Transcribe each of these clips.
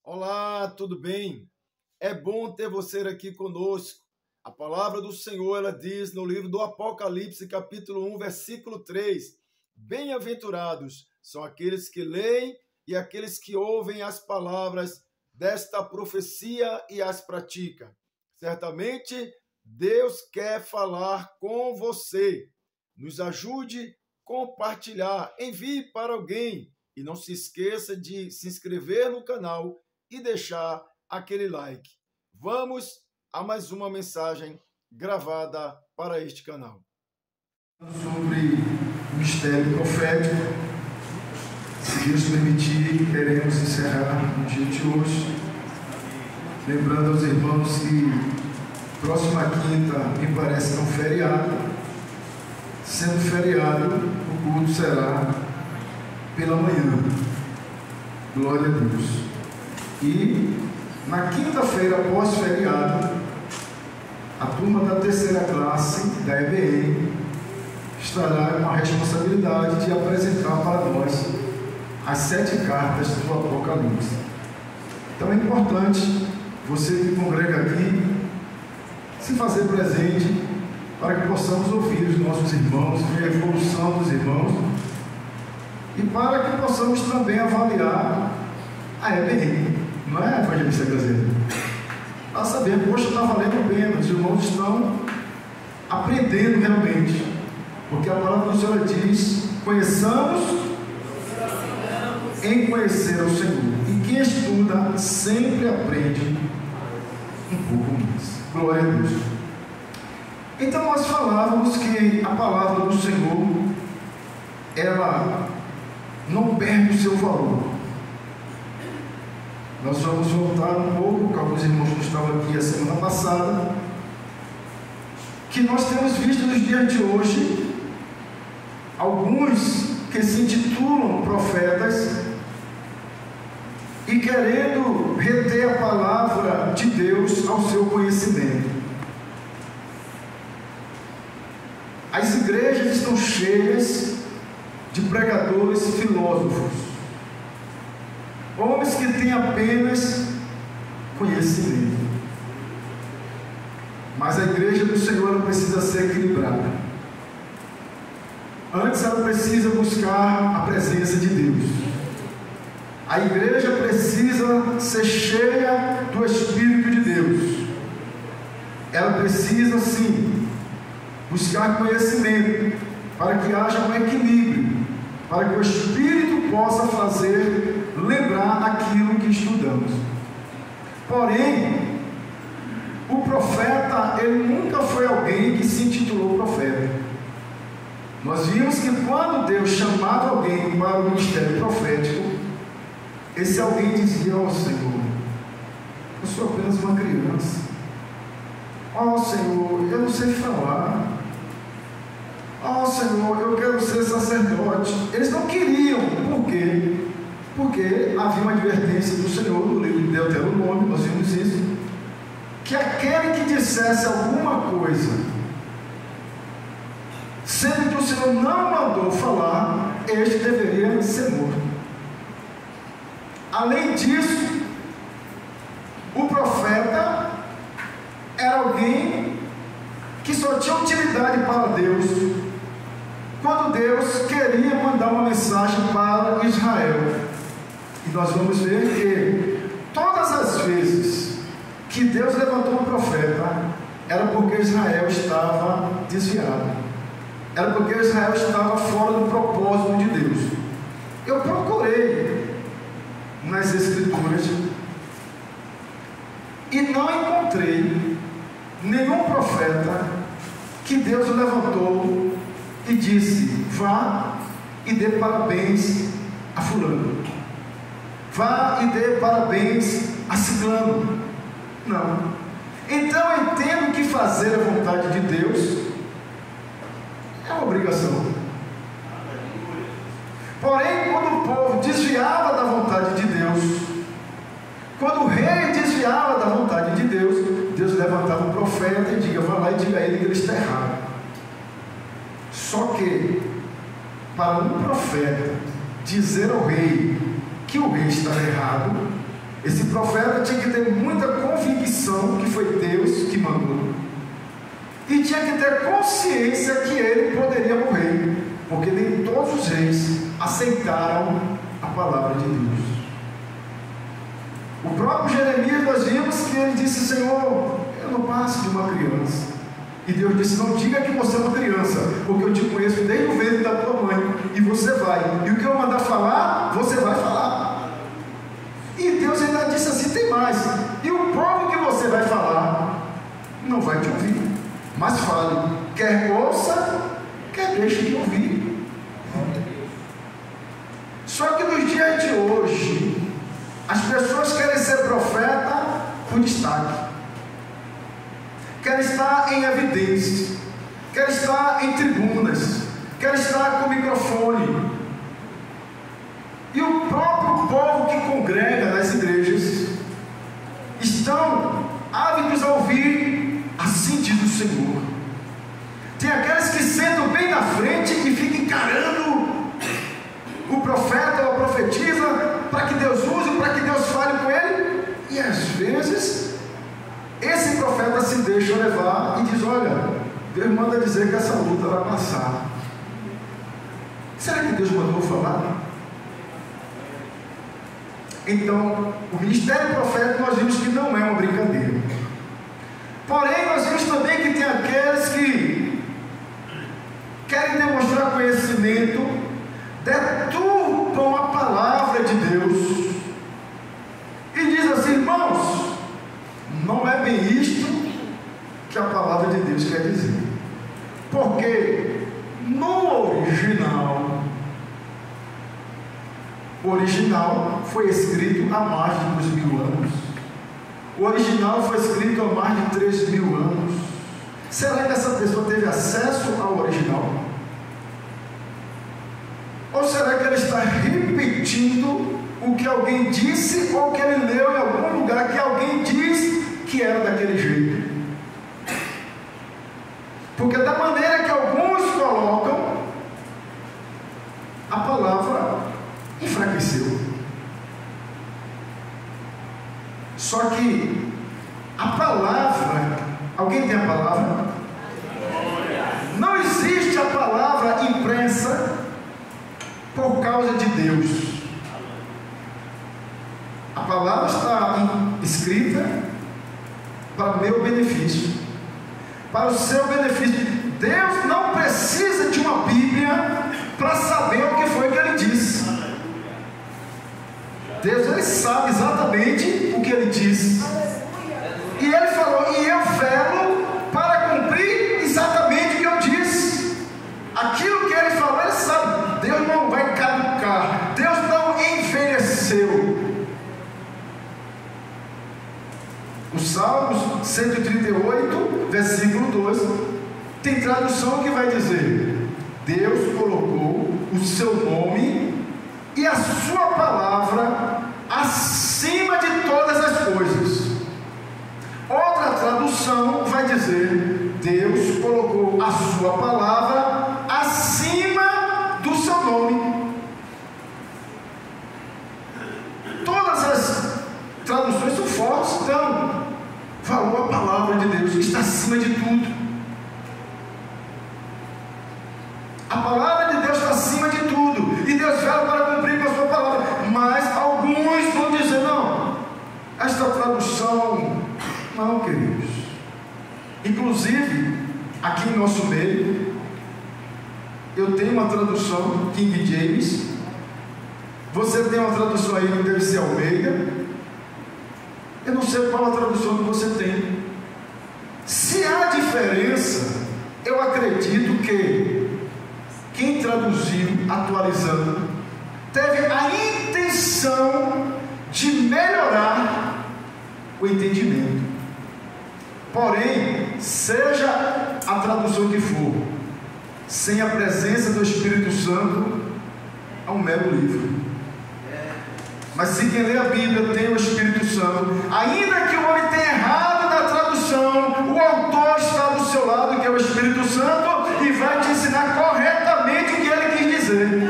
Olá, tudo bem? É bom ter você aqui conosco. A palavra do Senhor, ela diz no livro do Apocalipse, capítulo 1, versículo 3: Bem-aventurados são aqueles que leem e aqueles que ouvem as palavras desta profecia e as praticam. Certamente, Deus quer falar com você. Nos ajude a compartilhar, envie para alguém e não se esqueça de se inscrever no canal e deixar aquele like. Vamos a mais uma mensagem gravada para este canal. Sobre o mistério profético, se Deus permitir, queremos encerrar no dia de hoje, lembrando aos irmãos que próxima quinta me parece um feriado. Sendo feriado, o culto será pela manhã. Glória a Deus. E na quinta-feira, pós-feriado, a turma da terceira classe da EBM estará com a responsabilidade de apresentar para nós as 7 cartas do Apocalipse. Então é importante você que congrega aqui se fazer presente para que possamos ouvir os nossos irmãos, ver a evolução dos irmãos e para que possamos também avaliar a EBM. Não é, evangelista Gazeira? Para saber, poxa, está valendo a pena, os irmãos estão aprendendo realmente, porque a palavra do Senhor diz: conheçamos em conhecer o Senhor, e quem estuda sempre aprende um pouco mais. Glória a Deus. Então nós falávamos que a palavra do Senhor, ela não perde o seu valor. Nós vamos voltar um pouco, que alguns irmãos não estavam aqui a semana passada, que nós temos visto nos dias de hoje alguns que se intitulam profetas e querendo reter a palavra de Deus ao seu conhecimento. As igrejas estão cheias de pregadores filósofos, homens que têm apenas conhecimento. Mas a igreja do Senhor não precisa ser equilibrada. Antes ela precisa buscar a presença de Deus. A igreja precisa ser cheia do Espírito de Deus. Ela precisa sim buscar conhecimento para que haja um equilíbrio, para que o Espírito possa fazer lembrar aquilo que estudamos. Porém, o profeta, ele nunca foi alguém que se intitulou profeta. Nós vimos que quando Deus chamava alguém para o ministério profético, esse alguém dizia: ó Senhor, eu sou apenas uma criança. Ó Senhor, eu não sei falar. Ó Senhor, eu quero ser sacerdote. Eles não queriam. Por quê? Porque havia uma advertência do Senhor no livro de Deuteronômio, nós vimos isso, que aquele que dissesse alguma coisa, sendo que o Senhor não mandou falar, este deveria ser morto. Além disso, o profeta era alguém que só tinha utilidade para Deus quando Deus queria mandar uma mensagem para Israel. E nós vamos ver que todas as vezes que Deus levantou um profeta, era porque Israel estava desviado, era porque Israel estava fora do propósito de Deus. Eu procurei nas Escrituras e não encontrei nenhum profeta que Deus levantou e disse: vá e dê parabéns a fulano, vá e dê parabéns a ciclano. Não. Então eu entendo que fazer a vontade de Deus é uma obrigação. Porém, quando o povo desviava da vontade de Deus, quando o rei desviava da vontade de Deus, Deus levantava um profeta e diga: vá lá e diga a ele que ele está errado. Só que, para um profeta dizer ao rei que o rei está errado, Esse profeta tinha que ter muita convicção que foi Deus que mandou, e tinha que ter consciência que ele poderia morrer, porque nem todos os reis aceitaram a palavra de Deus. O próprio Jeremias, nós vimos que ele disse: Senhor, eu não passo de uma criança. E Deus disse: não diga que você é uma criança, porque eu te conheço desde o ventre da tua mãe, e você vai, e o que eu mandar falar, você vai falar. E Deus ainda disse assim: tem mais, e o povo que você vai falar não vai te ouvir, mas fale, quer ouça, quer deixe de ouvir. Só que nos dias de hoje, as pessoas querem ser profeta por destaque, querem estar em evidências, querem estar em tribunas, querem estar com microfone. E o próprio povo que congrega nas igrejas estão ávidos a ouvir assim diz o Senhor. Tem aqueles que sentam bem na frente e ficam encarando o profeta ou a profetisa para que Deus use, para que Deus fale com ele, e às vezes esse profeta se deixa levar e diz: olha, Deus manda dizer que essa luta vai passar. Será que Deus mandou falar? Então, o ministério profético nós vimos que não é uma brincadeira. Porém, nós vimos também que tem aqueles que querem demonstrar conhecimento, deturpam a palavra de Deus e diz assim: irmãos, não é bem isto que a palavra de Deus quer dizer, porque no original, o original foi escrito há mais de 2000 anos, o original foi escrito há mais de 3000 anos. Será que essa pessoa teve acesso ao original? Ou será que ele está repetindo o que alguém disse, ou que ele leu em algum lugar que alguém diz que era daquele jeito? Porque da maneira que alguns colocam, a palavra enfraqueceu. Só que a palavra, alguém tem a palavra? Não existe a palavra impressa por causa de Deus. A palavra está escrita para o meu benefício, para o seu benefício. Deus não precisa de uma Bíblia para saber o que foi que ele disse. Deus, ele sabe exatamente o que ele disse, e ele falou: e eu velo para cumprir exatamente o que eu disse. Aquilo que ele falou, ele sabe. Deus não vai caducar, Deus não envelheceu. O Salmos 138, versículo 12, tem tradução que vai dizer: Deus colocou o seu nome e a sua palavra acima de todas as coisas. Outra tradução vai dizer: Deus colocou a sua palavra acima do seu nome. Todas as traduções são fortes, então falou a palavra de Deus, que está acima de tudo. A palavra de Deus está acima de tudo, e Deus vela para cumprir com a sua palavra. Mas alguns vão dizer: não, esta tradução não, queridos. Inclusive, aqui em nosso meio, eu tenho uma tradução King James, você tem uma tradução aí que deve ser Almeida. Eu não sei qual a tradução que você tem. Se há diferença, eu acredito que quem traduziu, atualizando, teve a intenção de melhorar o entendimento. Porém, seja a tradução que for, sem a presença do Espírito Santo, é um mero livro. Mas se quem lê a Bíblia tem o Espírito Santo, ainda que o homem tenha errado na tradução, o autor está do seu lado, que é o Espírito Santo, e vai te ensinar corretamente o que ele quis dizer.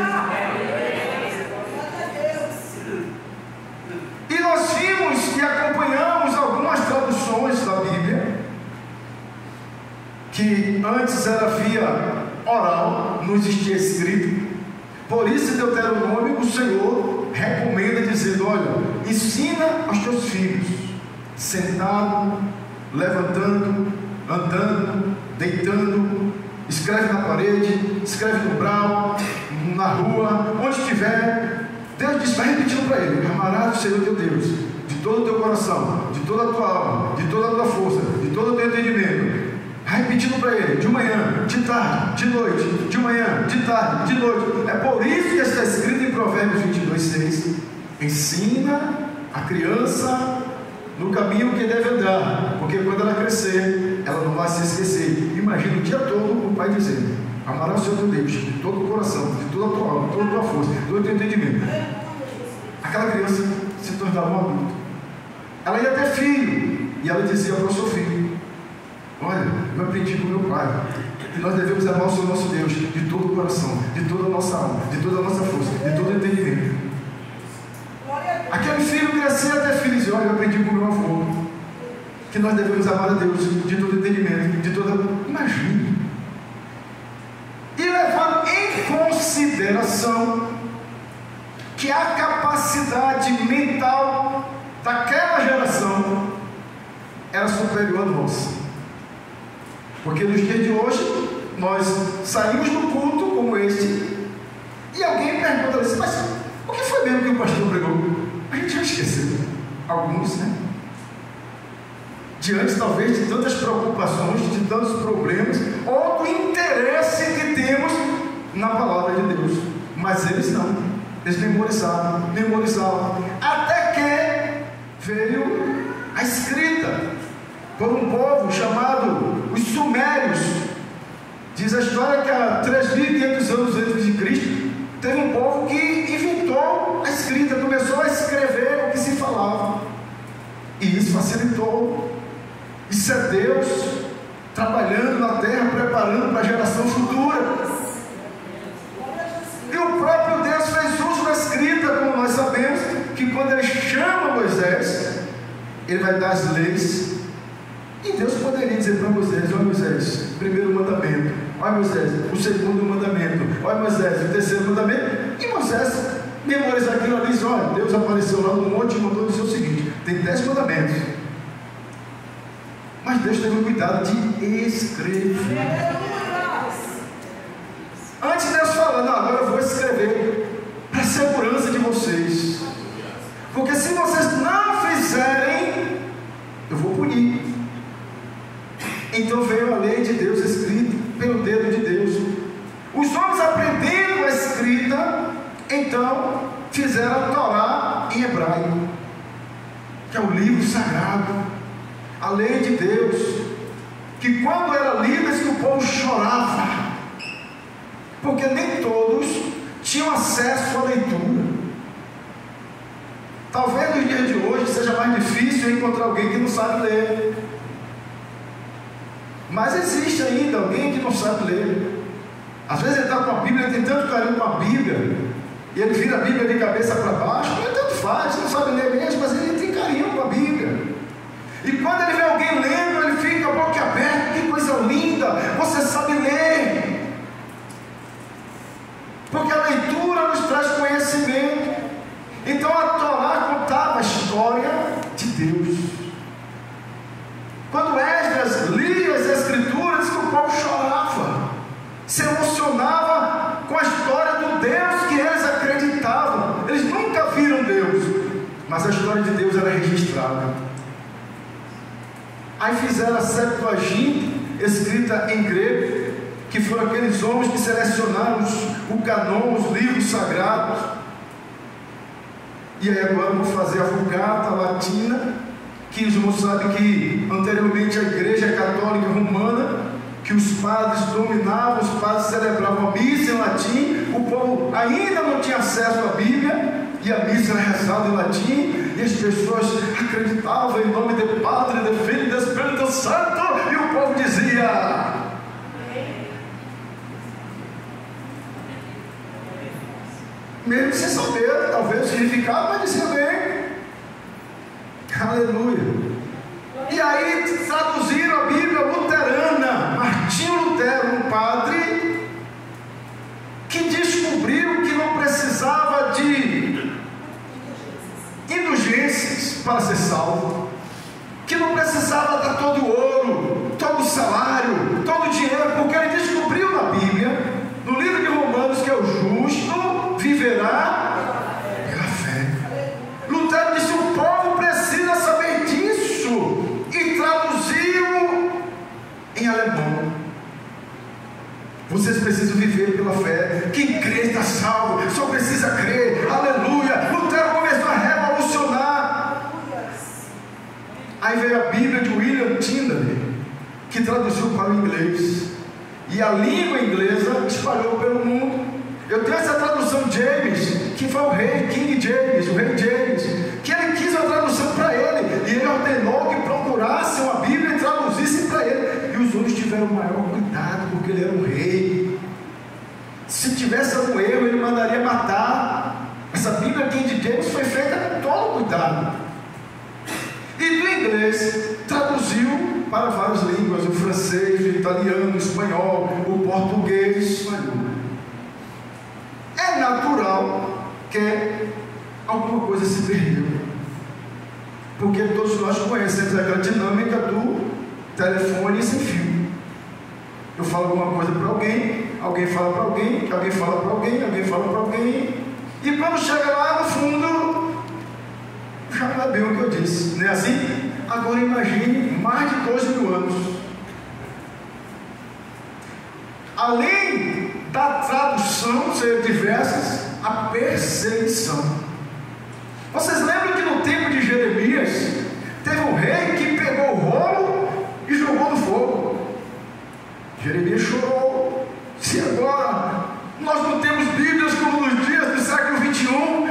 E nós vimos não existia escrito. Por isso, em Deuteronômio, o Senhor recomenda, dizendo: olha, ensina aos teus filhos, sentado, levantando, andando, deitando, escreve na parede, escreve no umbral, na rua, onde estiver. Deus diz, vai repetindo para ele: amarás o Senhor teu Deus de todo o teu coração, de toda a tua alma, de toda a tua força, de todo o teu entendimento. Vai repetindo para ele, de manhã, de tarde, de noite, de manhã, de tarde, de noite. É por isso que está escrito em Provérbios 22:6: ensina a criança no caminho que deve andar, porque quando ela crescer, ela não vai se esquecer. Imagina o dia todo o pai dizendo: amarás o Senhor teu Deus de todo o coração, de toda a tua alma, de toda a tua força, de todo o teu entendimento. Aquela criança se tornava um adulto. Ela ia ter filho, e ela dizia para o seu filho: olha, eu aprendi com meu pai que nós devemos amar o Senhor nosso Deus de todo o coração, de toda a nossa alma, de toda a nossa força, de todo o entendimento. Aquele filho crescia até filho e dizia: olha, eu aprendi com meu avô que nós devemos amar a Deus de todo o entendimento, de toda... Imagine. E levando em consideração que a capacidade mental daquela geração era superior à nossa. Porque nos dias de hoje, nós saímos do culto como este, e alguém pergunta assim: mas o que foi mesmo que o pastor pregou? A gente já esqueceu. Alguns, né? Diante talvez de tantas preocupações, de tantos problemas, ou do interesse que temos na palavra de Deus. Mas eles não. Eles memorizavam. Até que veio a escrita por um povo chamado os Sumérios. Diz a história que há 3.500 anos antes de Cristo, teve um povo que inventou a escrita, começou a escrever o que se falava. E isso facilitou. Isso é Deus trabalhando na terra, preparando para a geração futura. E o próprio Deus fez uso da escrita, como nós sabemos, que quando Ele chama Moisés, Ele vai dar as leis. E Deus poderia dizer para Moisés: olha, Moisés, o primeiro mandamento. Olha, Moisés, o segundo mandamento. Olha, Moisés, o terceiro mandamento. E Moisés memoriza aquilo ali e diz: olha, Deus apareceu lá no monte e mandou dizer o seguinte: tem 10 mandamentos. Mas Deus teve o cuidado de escrever. Antes Deus falou: não, agora eu vou escrever para a segurança de vocês. Porque se vocês não fizerem, eu vou punir. Então veio a lei de Deus escrita pelo dedo de Deus. Os homens, aprendendo a escrita, então fizeram a Torá em hebraico, que é o livro sagrado, a lei de Deus, que quando era lida, o povo chorava, porque nem todos tinham acesso à leitura. Talvez nos dias de hoje seja mais difícil encontrar alguém que não sabe ler. Mas existe ainda alguém que não sabe ler. Às vezes ele está com a Bíblia, ele tem tanto carinho com a Bíblia, e ele vira a Bíblia de cabeça para baixo, ele tanto faz, não sabe ler mesmo, mas ele tem carinho com a Bíblia. E quando ele vê alguém lendo, ele fica boca aberta: que coisa linda, você sabe ler. Porque a leitura nos traz conhecimento. Então a Torá contava a história de Deus. Quando Esdras lia as Escrituras, diz que o povo chorava, se emocionava com a história do Deus que eles acreditavam. Eles nunca viram Deus, mas a história de Deus era registrada. Aí fizeram a Septuaginta, escrita em grego, que foram aqueles homens que selecionaram o canon, os livros sagrados. E aí agora vamos fazer a Vulgata Latina, que os irmãos sabem que anteriormente a Igreja Católica Romana, que os padres dominavam, os padres celebravam a missa em latim, o povo ainda não tinha acesso à Bíblia, e a missa era rezada em latim, e as pessoas acreditavam em nome do Padre, do Filho e do Espírito Santo, e o povo dizia: mesmo sem saber talvez o significado, mas dizia bem. Aleluia. E aí traduziram a Bíblia luterana. Martinho Lutero, um padre, salvo, que não precisava dar todo o ouro, todo o salário, todo o dinheiro, porque ele descobriu na Bíblia, no livro de Romanos, que é o justo viverá pela fé. Lutero disse: o povo precisa saber disso, e traduziu em alemão. Vocês precisam viver pela fé. Quem crê está salvo, só precisa crer. Aleluia. Lutero começou a revolucionar. Aí veio a Bíblia de William Tyndale, que traduziu para o inglês, e a língua inglesa espalhou pelo mundo. Eu tenho essa tradução James, que foi o rei King James, o rei James, que ele quis uma tradução para ele, e ele ordenou que procurassem uma Bíblia e traduzissem para ele, e os outros tiveram maior cuidado, porque ele era um rei. Se tivesse algum erro, ele mandaria matar. Essa Bíblia King James foi feita com todo cuidado, e do inglês traduziu para várias línguas: o francês, o italiano, o espanhol, o português. É natural que alguma coisa se perdeu, porque todos nós conhecemos aquela dinâmica do telefone sem fio. Eu falo alguma coisa para alguém, alguém fala para alguém, alguém fala para alguém, alguém fala para alguém, e quando chega lá no fundo, já não é bem o que eu disse, não é assim? Agora imagine mais de 12 mil anos. Além da tradução ser diversas, a perseguição. Vocês lembram que no tempo de Jeremias teve um rei que pegou o rolo e jogou no fogo? Jeremias chorou. Se agora nós não temos Bíblias como nos dias do século 21,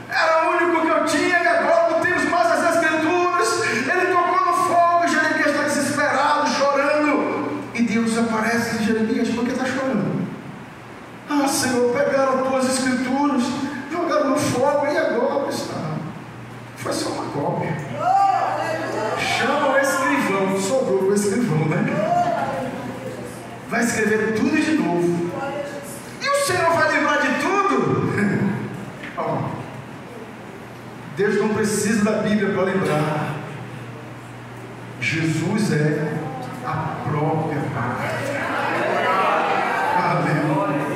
era o único que eu tinha, e agora não temos mais as Escrituras. Ele tocou no fogo, Jeremias está desesperado, chorando, e Deus aparece em Jeremias: por que está chorando? Ah, Senhor, pegaram as tuas Escrituras, jogaram no fogo, e agora está? Foi só uma cópia. Chama o escrivão, sobrou o escrivão, né? Vai escrever tudo de novo, e o Senhor vai lembrar de tudo? Oh, Deus não precisa da Bíblia para lembrar. Jesus é a própria palavra. Aleluia.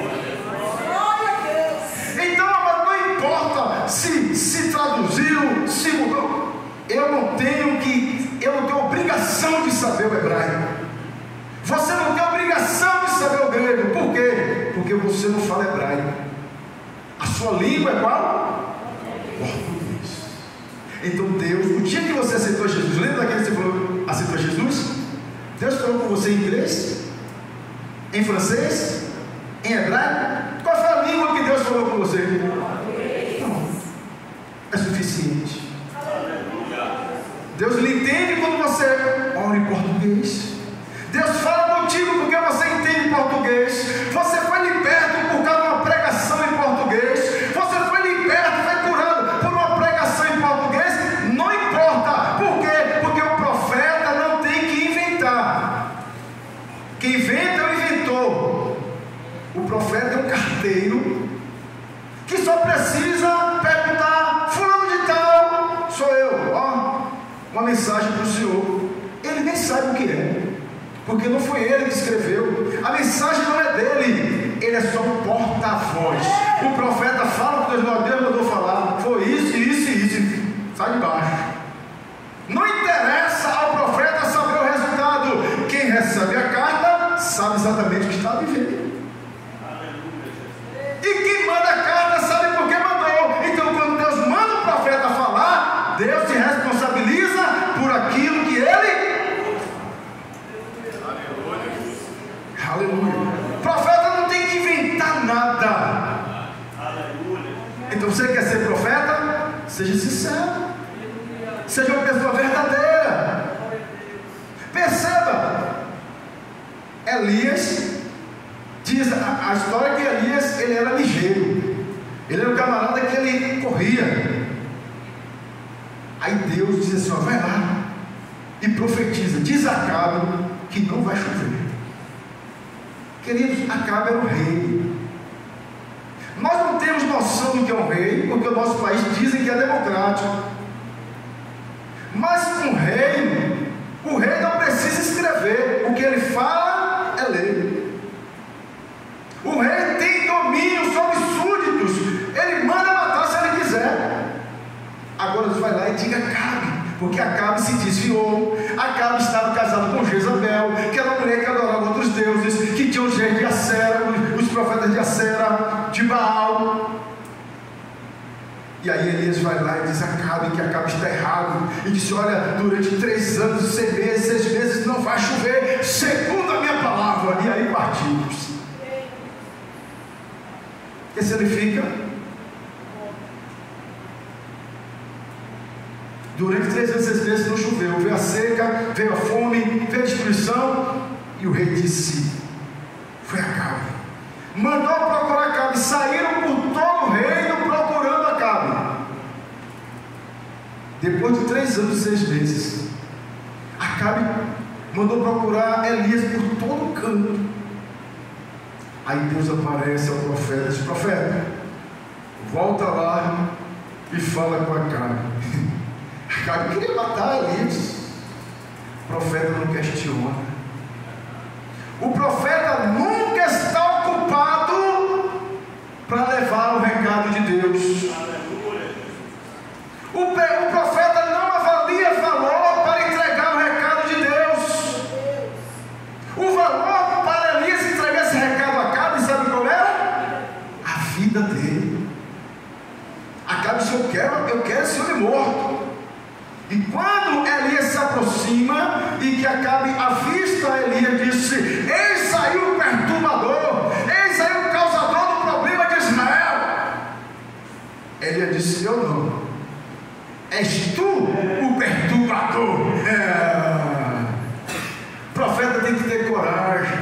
Então, não importa se traduziu, se mudou, eu não tenho obrigação de saber o hebraico. Você não tem obrigação de saber o grego. Por quê? Porque você não fala hebraico. A sua língua é qual? Português. Então Deus, o dia que você aceitou Jesus, lembra daquele que você falou, aceitou Jesus? Deus falou com você em inglês? Em francês? Em hebraico? Qual foi a língua que Deus falou com você? Não. É suficiente. Deus lhe entende quando você ora em português. Deus fala contigo porque você entende português. Você foi liberto por causa de uma pregação em português. Você foi liberto, foi curado por uma pregação em português. Não importa. Por quê? Porque o profeta não tem que inventar. Quem inventa é o inventor. O profeta é um carteiro que só precisa perguntar: fulano de tal, sou eu, ó, uma mensagem para o senhor. Ele nem sabe o que é, porque não foi ele que escreveu. A mensagem não é dele, ele é só um porta-voz. O profeta fala o que Deus mandou falar. Foi isso, isso e isso. Sai de baixo. Não interessa ao profeta saber o resultado. Quem recebe a carta sabe exatamente o que está vivendo. E quem manda a carta sabe por que mandou. Então, quando Deus manda o profeta falar, Deus se responsabiliza por aquilo que ele... Aleluia. O profeta não tem que inventar nada. Então, você quer ser profeta? Seja sincero. Seja uma pessoa verdadeira. Perceba, Elias, diz a história que Elias, ele era ligeiro. Ele era um camarada que ele corria. Aí Deus diz assim: ó, vai lá e profetiza, diz a Acabe que não vai chover. Queridos, Acabe era o rei. Nós não temos noção do que é um rei, porque o nosso país dizem que é democrático. Mas o rei não precisa escrever, o que ele fala é lei. O rei tem domínio sobre súditos, ele manda matar se ele quiser. Agora Deus vai lá e diga Acabe, porque Acabe se desviou. Acabe estava casado com Jezabel, que era uma mulher que adorava outros deuses, que tinha os reis de Acera, os profetas de Acera, de Baal. E aí Elias vai lá e diz a Acabe que Acabe está errado, e disse: olha, durante 3 anos, 6 meses não vai chover, segundo a minha palavra. E aí partimos. O que significa? Durante 3 anos, 6 meses não choveu, veio a seca, veio a fome, veio a destruição, e o rei disse: foi Acabe. Mandou procurar Acabe, saíram por todo o reino procurando Acabe. Depois de 3 anos e 6 meses, Acabe mandou procurar Elias por todo o canto. Aí Deus aparece ao profeta e diz: profeta, volta lá e fala com Acabe. Acabe queria matar Elias. O profeta não questiona. O profeta nunca está ocupado para levar o recado de Deus. O profeta não avalia valor para entregar o recado de Deus. O valor para Elias entregar esse recado a Acabe, sabe qual era? A vida dele. Acabe disse: eu quero esse homem morto. E quando Elias se aproxima e que Acabe avista Elias, disse: eis aí o perturbador, eis aí o causador do problema de Israel. Elias disse: eu não, és tu o perturbador. O profeta tem que ter coragem,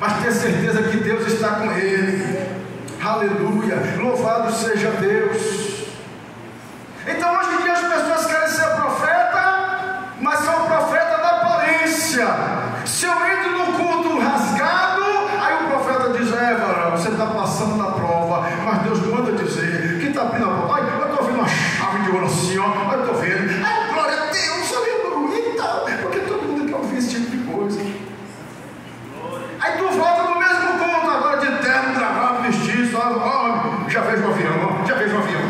mas ter certeza que Deus está com ele. Aleluia, louvado seja Deus. Então hoje em dia as pessoas querem ser profeta, mas são profeta da aparência. Se eu entro no culto rasgado, aí o profeta diz: varão, você está passando na prova, mas Deus manda dizer que está abrindo a prova. Eu estou vendo uma chave de ouro assim, ó, eu estou vendo. Ai, glória a Deus, aleluia e tal, porque todo mundo quer ouvir esse tipo de coisa. Aí tu volta no mesmo culto agora de terno, gravado, vestido, ó, já vejo o avião, já vejo o avião.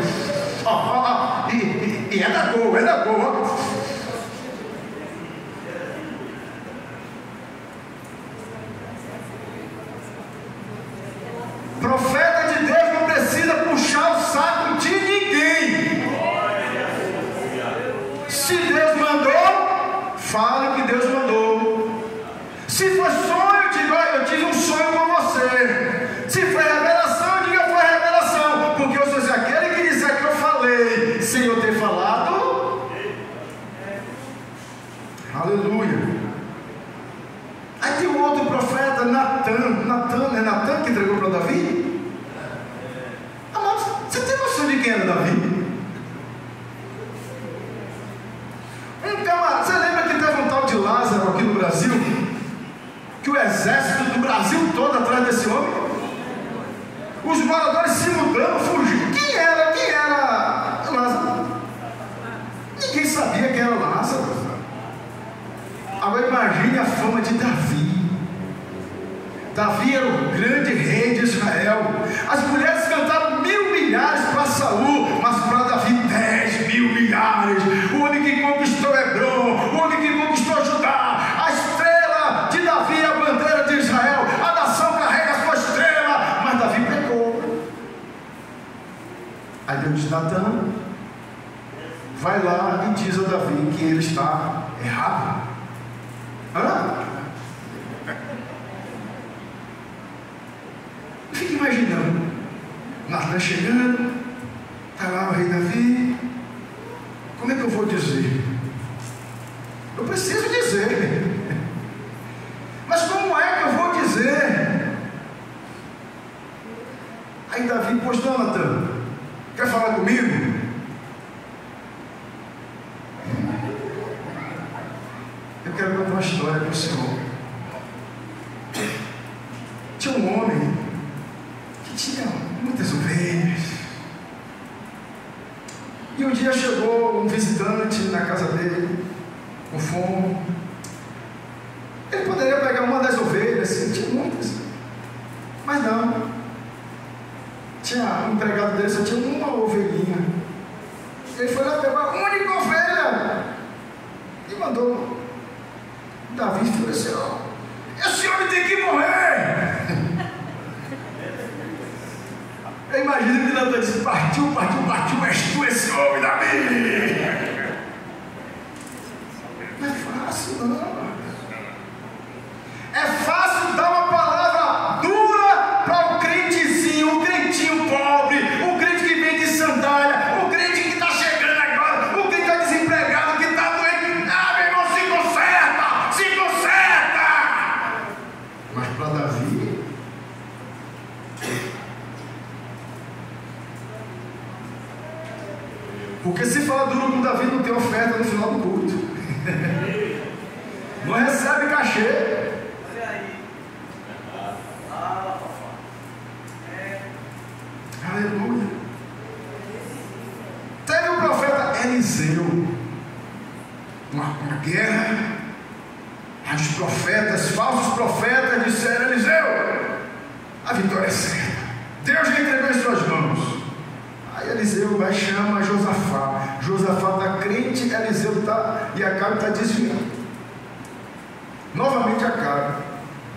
E é da boa, é da boa. Profeta de Deus não precisa puxar o saco de ninguém. Se Deus mandou, fale o que Deus mandou. Se foi sonho, diga: eu tive um sonho com você. Se foi revelação, diga: foi revelação. Porque eu sou aquele que dizer que eu falei sem eu ter falado. Aleluia. Aí tem um outro profeta, Natan que entregou para Davi. Amados, você tem noção de quem era Davi? Você lembra que teve um tal de Lázaro aqui no Brasil? Que o exército do Brasil todo atrás desse homem? Os moradores se mudando, fugindo. Quem era Lázaro? Ninguém sabia quem era Lázaro. Agora imagine a fama de Davi. Davi era o grande rei de Israel. As mulheres cantaram 1000 milhares para Saul, mas para Davi 10.000 milhares. O homem que conquistou Hebron, o homem que conquistou Judá, a estrela de Davi, a bandeira de Israel. A nação carrega a sua estrela, mas Davi pecou. Aí Deus diz: Natan, vai lá e diz a Davi que ele está errado. Fica imaginando Natan chegando, está lá o rei Davi. Como é que eu vou dizer? Eu preciso dizer, mas como é que eu vou dizer? Aí Davi: pois não, Natan, quer falar comigo? Eu quero contar uma história para o senhor. Tinha um homem que tinha muitas ovelhas, e um dia chegou um visitante na casa dele, com fome. Ele poderia pegar uma das ovelhas, assim, tinha muitas, mas não. Tinha um empregado dele, só tinha uma ovelhinha. Ele foi lá, pegou a única ovelha e mandou Davi enfureceu. Esse homem tem que morrer. Eu imagino que Natan disse: partiu, és tu esse homem, Davi. Não é fácil, não. É fácil dar uma palavra dura para o crentezinho, o crentinho pobre, o crente que vem de sandália, o crente que está chegando agora, o crente que está desempregado, que está doente. Ah, meu irmão, se conserta! Mas para Davi, porque se fala duro com Davi, não tem oferta no final do culto. Não recebe cachê. Aleluia. Teve o profeta Eliseu, uma guerra. Os profetas, falsos profetas, disseram: Eliseu, a vitória é certa, Deus já entregou em suas mãos. Aí Eliseu vai e chama Josafá. Josafá está crente, Eliseu está, e Acabe está desviando. Novamente Acabe.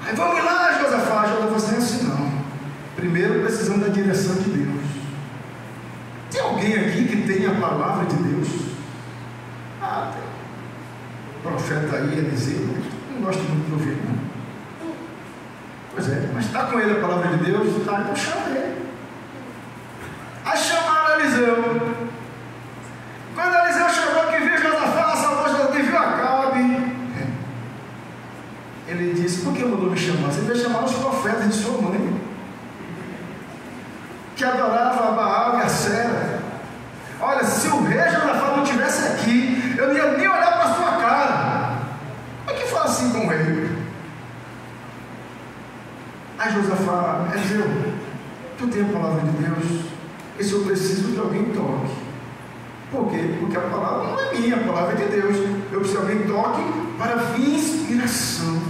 Aí vamos lá, Josafá. Josafá assim, assim não. Primeiro precisamos da direção de Deus. Tem alguém aqui que tem a palavra de Deus? Ah, tem. O profeta aí, Eliseu, não gosto muito de ouvir, não. Pois é, mas está com ele a palavra de Deus? Está, então chama ele. Aí chamaram Eliseu. Quando Eliseu chegou, que viu Josafá, salvou, que viu Acabe, ele disse: por que mandou me chamar? Você devia chamar os profetas de sua mãe, que adorava a Baal e a Sera. Olha, se o rei Josafá não estivesse aqui, eu não ia nem olhar para a sua cara. Por que fala assim com o rei? Aí Josafá: Eliseu, tu tem a palavra de Deus, e se eu preciso de alguém toque. Por quê? Porque a palavra não é minha, a palavra é de Deus. Eu preciso de alguém toque para vir inspiração.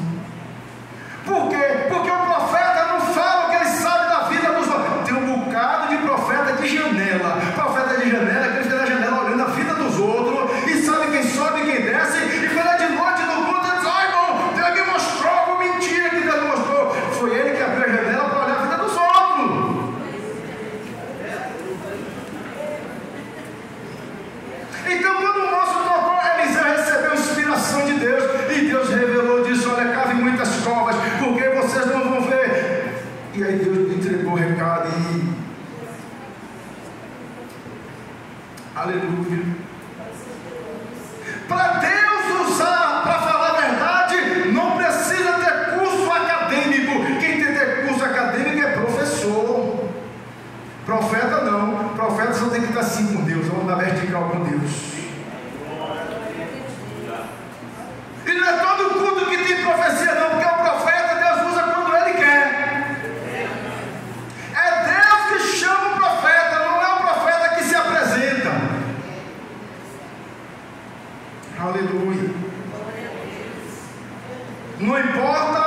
Por quê? Porque o profeta não fala o que ele sabe da vida dos outros. Tem um bocado de profeta de janela. Profeta de janela é aquele que fica na janela olhando a vida dos outros e sabe quem sobe e quem desce. E quando é de noite no culto, ele diz: ai, irmão, Deus me mostrou uma mentira que Deus mostrou. Foi ele que abriu a janela para olhar a vida dos outros. Então, quando o moço tocou, Eliseu recebeu inspiração de Deus, e Deus revelou disso: olha, cave muitas covas, porque vocês não vão ver. E aí Deus entregou o recado e... aleluia. Para Deus usar, para falar a verdade, não precisa ter curso acadêmico. Quem tem que ter curso acadêmico é professor. Profeta não. Profeta só tem que estar assim com Deus, vamos na vertical com Deus. E não é todo culto que tem profecia não, porque o profeta Deus usa quando ele quer. É Deus que chama o profeta, não é o profeta que se apresenta. Aleluia. Não importa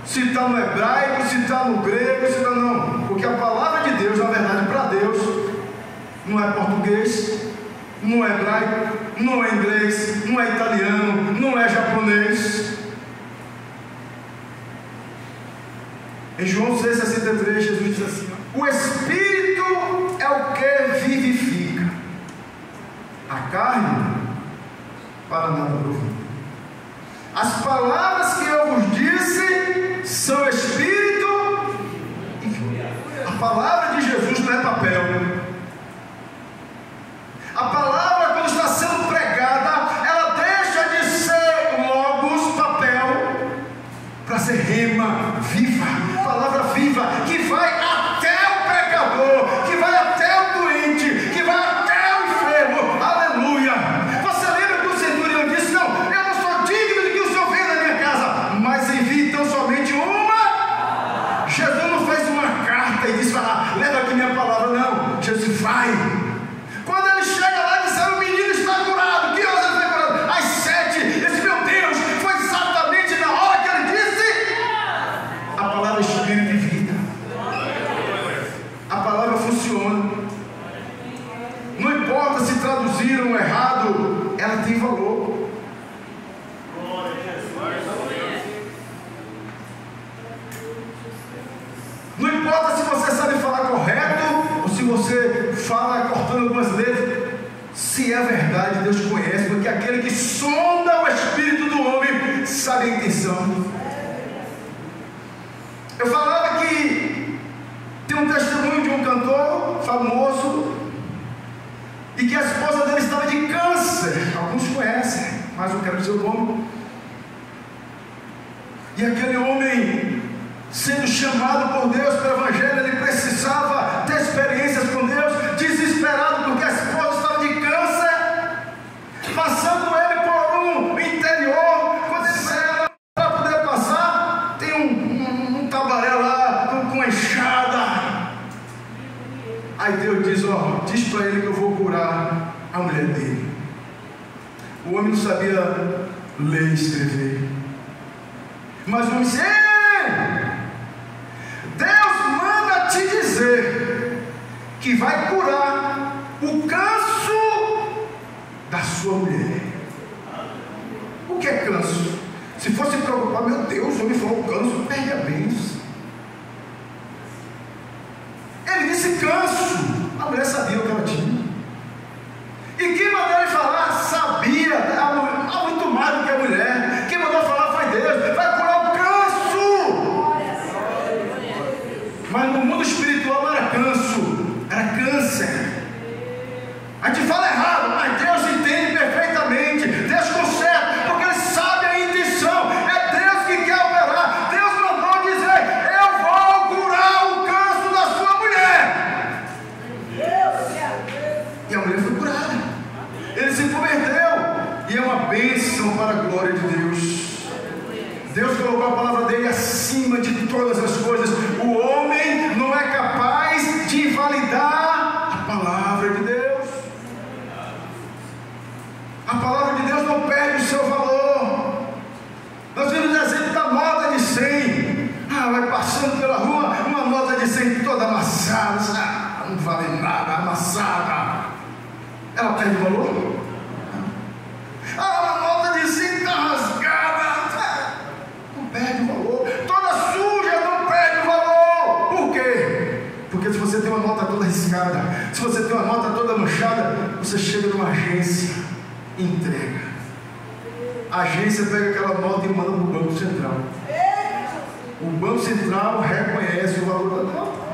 se está no hebraico, se está no grego, se está não, porque a palavra de Deus, na verdade, para Deus, não é português, não é hebraico, não é inglês, não é italiano, não é japonês. Em João 6,63, Jesus diz assim: o Espírito é o que vivifica, a carne para nada proveita. As palavras que eu vos disse são Espírito e vida. A palavra de Jesus não é papel. A palavra, quando está sendo pregada, ela deixa de ser logos, papel, para ser rema, viva, palavra viva, que vai até o pecador, que vai até o doente, que vai até o enfermo. Aleluia. Você lembra que o centurião disse: não, eu não sou digno de que o Senhor venha na minha casa, mas envie então somente uma. Jesus não fez uma carta e disse: leva aqui minha palavra, não. Jesus vai. Quando ele chega lá, importa se traduziram errado, ela tem valor. Não importa se você sabe falar correto ou se você fala cortando algumas letras. Se é verdade, Deus conhece, porque aquele que sonda o espírito do homem sabe a intenção. Eu falava que tem um testemunho de um cantor famoso e que a esposa dele estava de câncer. Alguns conhecem, mas eu quero dizer o nome. E aquele homem, sendo chamado por Deus para o evangelho, ele precisava ter experiências com Deus, desesperado porque a esposa estava de câncer, passando ele por um interior. Quando ele saiu para poder passar, tem um cabaré lá com enxada. Aí Deus diz: ó, diz para ele que eu vou curar a mulher dele. O homem não sabia ler e escrever, mas o homem disse: Deus manda te dizer que vai curar o canso da sua mulher. O que é canso? Se fosse preocupar, meu Deus, o homem falou canso, perde a bênção. Ele disse canso. A mulher sabia o que ela tinha. E quem mandou ele falar sabia, há muito mais do que a mulher. Quem mandou falar foi Deus. Vai curar o canso. Mas no mundo espiritual não era canso, era câncer. A gente fala errado, mas Deus entende perfeitamente. Deus conserta, porque Ele sabe a intenção. É Deus que quer operar. Deus mandou dizer: eu vou curar o canso da sua mulher. E a mulher foi curada. Ele se converteu. E é uma bênção para a glória de Deus. Deus colocou a palavra dele acima de todas as coisas. O homem não é capaz de invalidar a palavra de Deus. A palavra de Deus não perde o seu valor. Nós vimos o exemplo da nota de 100. Vai passando pela rua, uma nota de 100 toda amassada. Não vale nada, amassada. Ela perde valor? Uma nota de 100 está rasgada. Não perde valor. Toda suja não perde valor. Por quê? Porque se você tem uma nota toda riscada, se você tem uma nota toda manchada, você chega numa agência, entrega. A agência pega aquela nota e manda para o Banco Central. O Banco Central reconhece o valor da nota.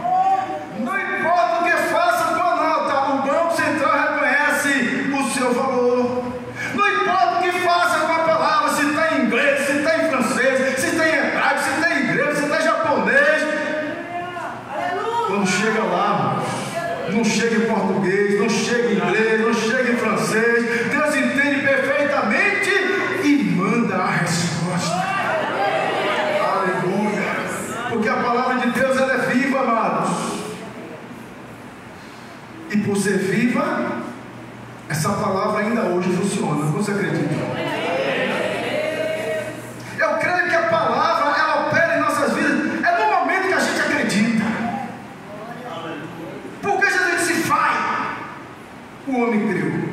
Não importa o que faça com a nota, o Banco Central reconhece o seu valor. Não importa o que faça com a palavra, se está em inglês, se está em francês, se está em hebraico, se está em grego, se está em japonês. Quando chega lá, não chega em português, não chega em inglês, não chega em francês, Deus entende perfeitamente e manda a resposta. Aleluia! Porque a palavra de Deus, ela é viva, amados. E por ser viva, essa palavra ainda hoje funciona. Você acredita? Eu creio que a palavra, ela opera em nossas vidas. É no momento que a gente acredita. Porque Jesus disse: vai. O homem creu.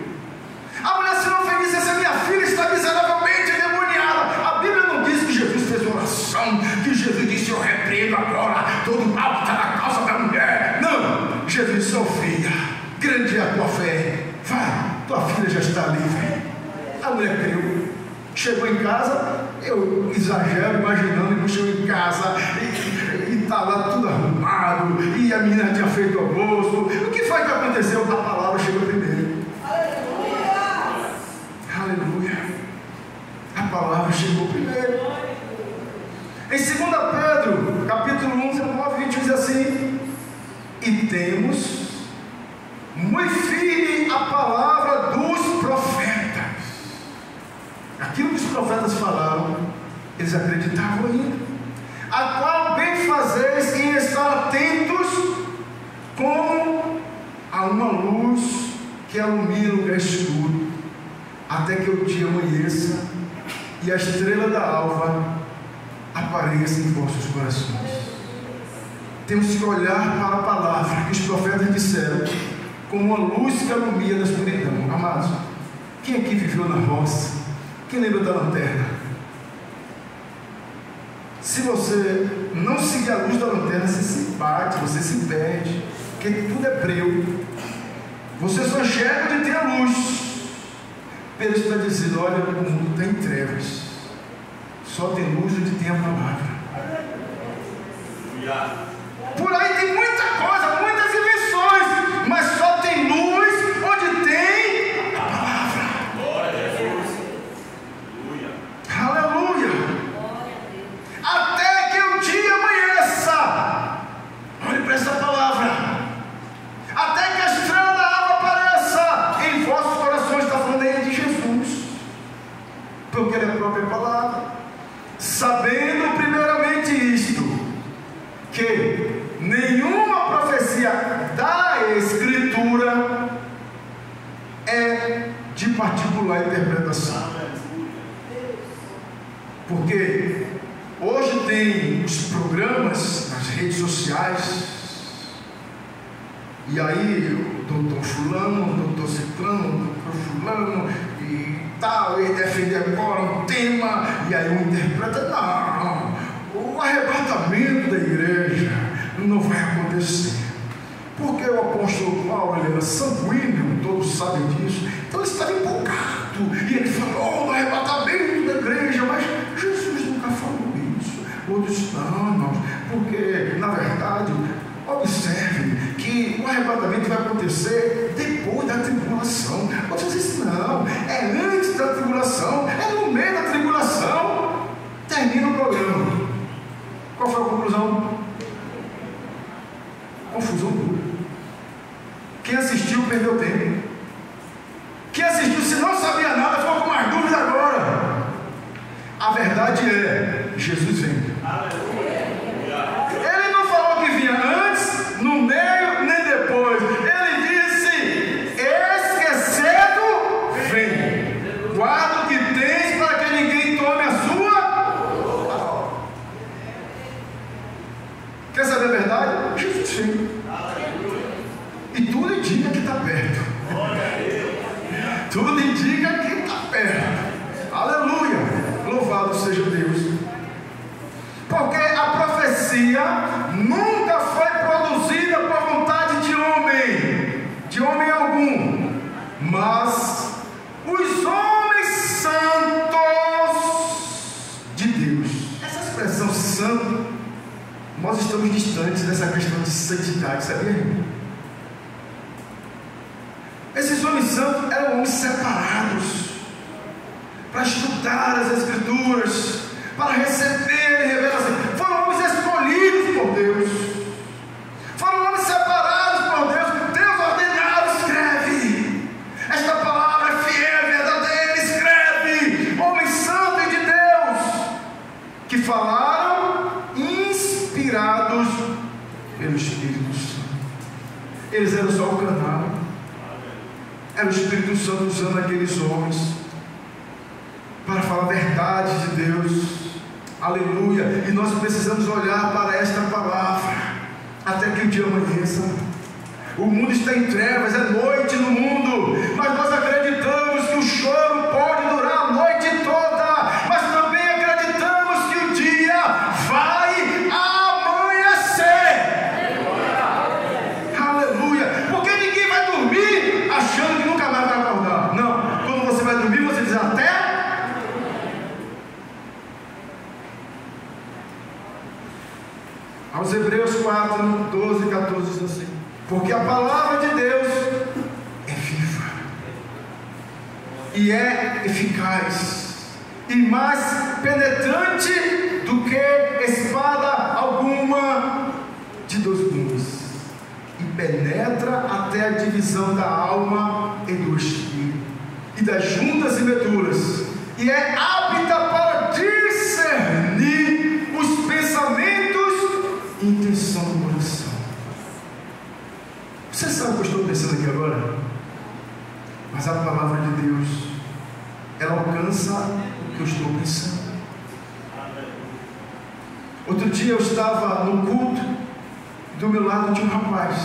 A mulher se não feliz, essa minha filha está miseravelmente endemoniada. A Bíblia não diz que Jesus fez oração, que Jesus disse: eu repreendo agora todo mal que está na causa da mulher. Não. Jesus disse: filha, grande é a tua fé. Vai, tua filha já está livre. A mulher creu. Chegou em casa, eu exagero, imaginando que chegou em casa e está lá tudo arrumado, e a menina tinha feito o almoço. O que foi que aconteceu? A palavra chegou primeiro. Aleluia! Aleluia! A palavra chegou primeiro. Em 2 Pedro, capítulo 1, 19, 20, diz assim: e temos muito firme a palavra dos profetas. Aquilo que os profetas falaram, eles acreditavam ainda. A qual bem fazeis em estar atentos, como a uma luz que ilumina o lugar escuro, até que o dia amanheça e a estrela da alva apareça em vossos corações. Temos que olhar para a palavra que os profetas disseram como uma luz que alumia na escuridão. Amados, quem aqui viveu na roça? Quem lembra da lanterna? Se você não seguir a luz da lanterna, você se bate, você se perde, porque tudo é breu. Você só enxerga onde tem a luz. Pedro está dizendo: olha, o mundo está em trevas, só tem luz onde tem a palavra. Por aí tem muita coisa, muitas invenções, mas só tem luz onde tem a palavra. Aleluia. Até que o dia amanheça. Olhe para essa palavra. Até que a estrela da alva apareça em vossos corações. Está falando aí de Jesus, porque ele é a própria palavra. Sabendo primeiramente isto, que nenhuma profecia da Escritura é de particular interpretação. Porque hoje tem os programas nas redes sociais, e aí o doutor fulano, o doutor ciclano, o doutor fulano e tal, ele defende agora um tema, e aí um interpreta: não, o arrebatamento da igreja não vai acontecer, porque o apóstolo Paulo, ele era sanguíneo, todos sabem disso, então ele estava empolgado, e ele falou do arrebatamento da igreja, mas Jesus nunca falou isso. Outros: não, irmãos, porque na verdade, observe que o arrebatamento vai acontecer depois da tribulação. Outros dizem: não, é antes da tribulação, é no meio da tribulação. Termina o programa. Qual foi a conclusão? Confusão pura. Quem assistiu perdeu tempo. Quem assistiu, se não sabia nada, ficou com mais dúvida agora. A verdade é: Jesus vem. Ele não falou que vinha antes, no meio, nem depois. Ele disse: esquecendo, vem. Guarda o que tens para que ninguém tome a sua. Quer saber a verdade? Jesus vem. E tudo indica que está perto. Tudo indica que está perto. Aleluia. Louvado seja Deus. Porque a profecia nunca foi produzida por vontade de homem algum, mas os homens santos de Deus. Essa expressão santo, nós estamos distantes dessa questão de santidade, sabia? Esses homens santos eram homens separados para estudar as Escrituras, para receber revelação. Foram homens escolhidos por Deus, foram homens separados por Deus. Deus ordenado: escreve, esta palavra é fiel, verdadeira, escreve. Homens santos de Deus, que falaram inspirados pelo Espírito Santo. Eles eram só o canal, era o Espírito Santo usando aqueles homens para falar a verdade de Deus. Aleluia. E nós precisamos olhar para esta palavra até que o dia amanheça. O mundo está em trevas, é noite no mundo, mas nós acreditamos que o choro pode durar a noite toda, mas também acreditamos que o dia vai amanhecer. Aleluia. Porque ninguém vai dormir achando que nunca mais vai acordar. Não, quando você vai dormir, você diz: até. Aos Hebreus 4, 12 e 14 diz assim: porque a palavra de Deus é viva e é eficaz e mais penetrante do que espada alguma de dois gumes, e penetra até a divisão da alma e do espírito e das juntas e medulas, e é apta para discernir os pensamentos e intenção do coração. Você sabe o que eu estou pensando aqui agora? Mas a palavra de Deus, ela alcança o que eu estou pensando. Outro dia eu estava no culto, do meu lado tinha um rapaz.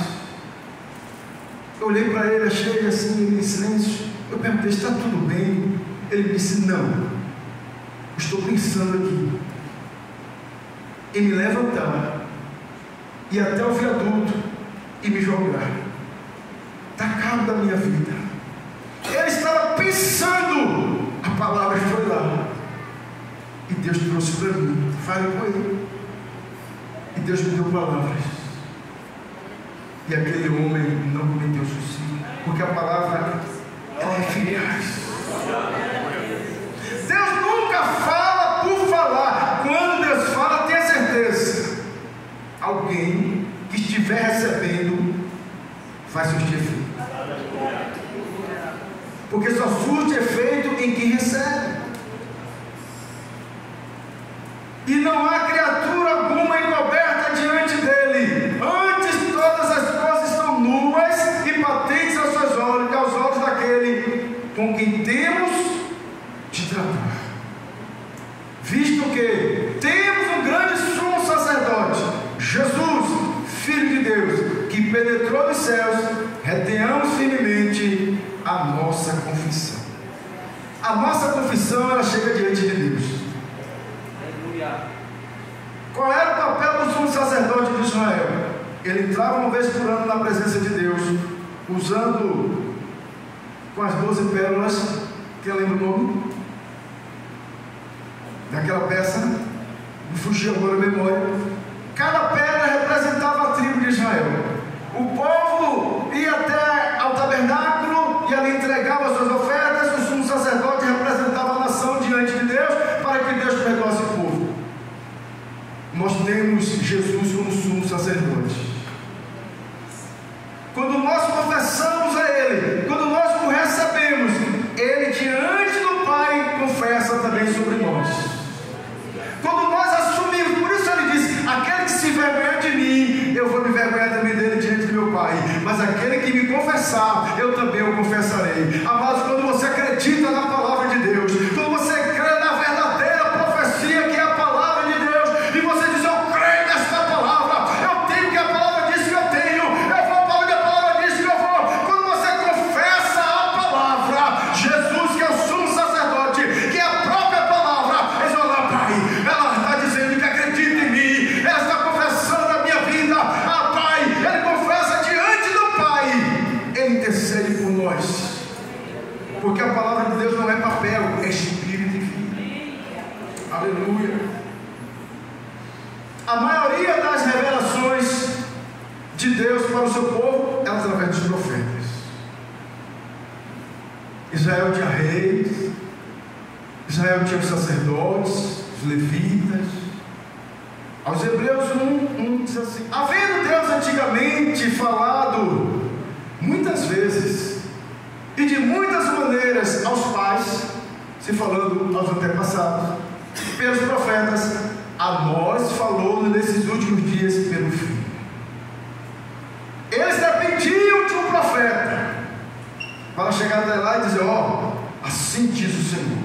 Eu olhei para ele, achei assim, ele em silêncio. Eu perguntei, está tudo bem? Ele me disse, não, estou pensando aqui em me levantar, ir até o viaduto e me jogar, dar cabo da minha vida. Ele estava pensando, a palavra foi lá, e Deus trouxe para mim, falei com ele, e Deus me deu palavras, e aquele homem não cometeu suicídio, porque a palavra ela é eficaz. Deus nunca fala por falar. Quando Deus fala, tenha certeza, alguém que estiver recebendo vai surtir efeito, porque só surte efeito em quem recebe. E não há criatura alguma encoberta diante dele. Antes todas as coisas estão nuas e patentes aos seus olhos, e aos olhos daquele com quem temos de tratar. Visto que temos um grande sumo sacerdote, Jesus, Filho de Deus, que penetrou nos céus, retenhamos firmemente a nossa confissão. A nossa confissão, ela chega diante de Deus. Qual era o papel do sumo sacerdote de Israel? Ele entrava uma vez por ano na presença de Deus, usando com as 12 pérolas. Quem lembra o nome daquela peça? Me fugiu agora a memória. Cada pedra representava a tribo de Israel. O povo ia até ao tabernáculo e ali entregava as suas ofertas. O sumo sacerdote representava a nação diante de Deus, para que Deus perdoasse o povo. Nós temos Jesus como sumo sacerdote. Quando nós confessamos a Ele, quando nós o recebemos, Ele diante do Pai confessa também sobre nós. Quando nós assumimos, por isso Ele diz, aquele que se envergonhar de mim, eu vou me envergonhar também dele diante do meu Pai, mas aquele que me confessar, eu também o confessarei. Amados, quando você acredita na palavra de Deus, quando você crê na verdadeira profecia que é a palavra de Deus, e você diz, eu creio nesta palavra, eu tenho que a palavra diz que eu tenho, eu vou para onde a palavra diz que eu vou. Quando você confessa a palavra, Jesus, que é o sumo sacerdote, que é a própria palavra, eles vão lá, Pai, ela está dizendo que acredita em mim, ela está confessando a minha vida. Ah, Pai, ele confessa diante do Pai, ele intercede por nós, porque a palavra de Deus não é papel, é espírito e vida. Aleluia. A maioria das revelações de Deus para o seu povo é através dos profetas. Israel tinha reis, Israel tinha os sacerdotes, os levitas. Aos Hebreus 1 diz assim: havendo Deus antigamente falado muitas vezes e de muitas maneiras aos pais, se falando aos antepassados, pelos profetas, a nós falou nesses últimos dias pelo Filho. Eles dependiam de um profeta para chegar até lá e dizer: ó, assim diz o Senhor.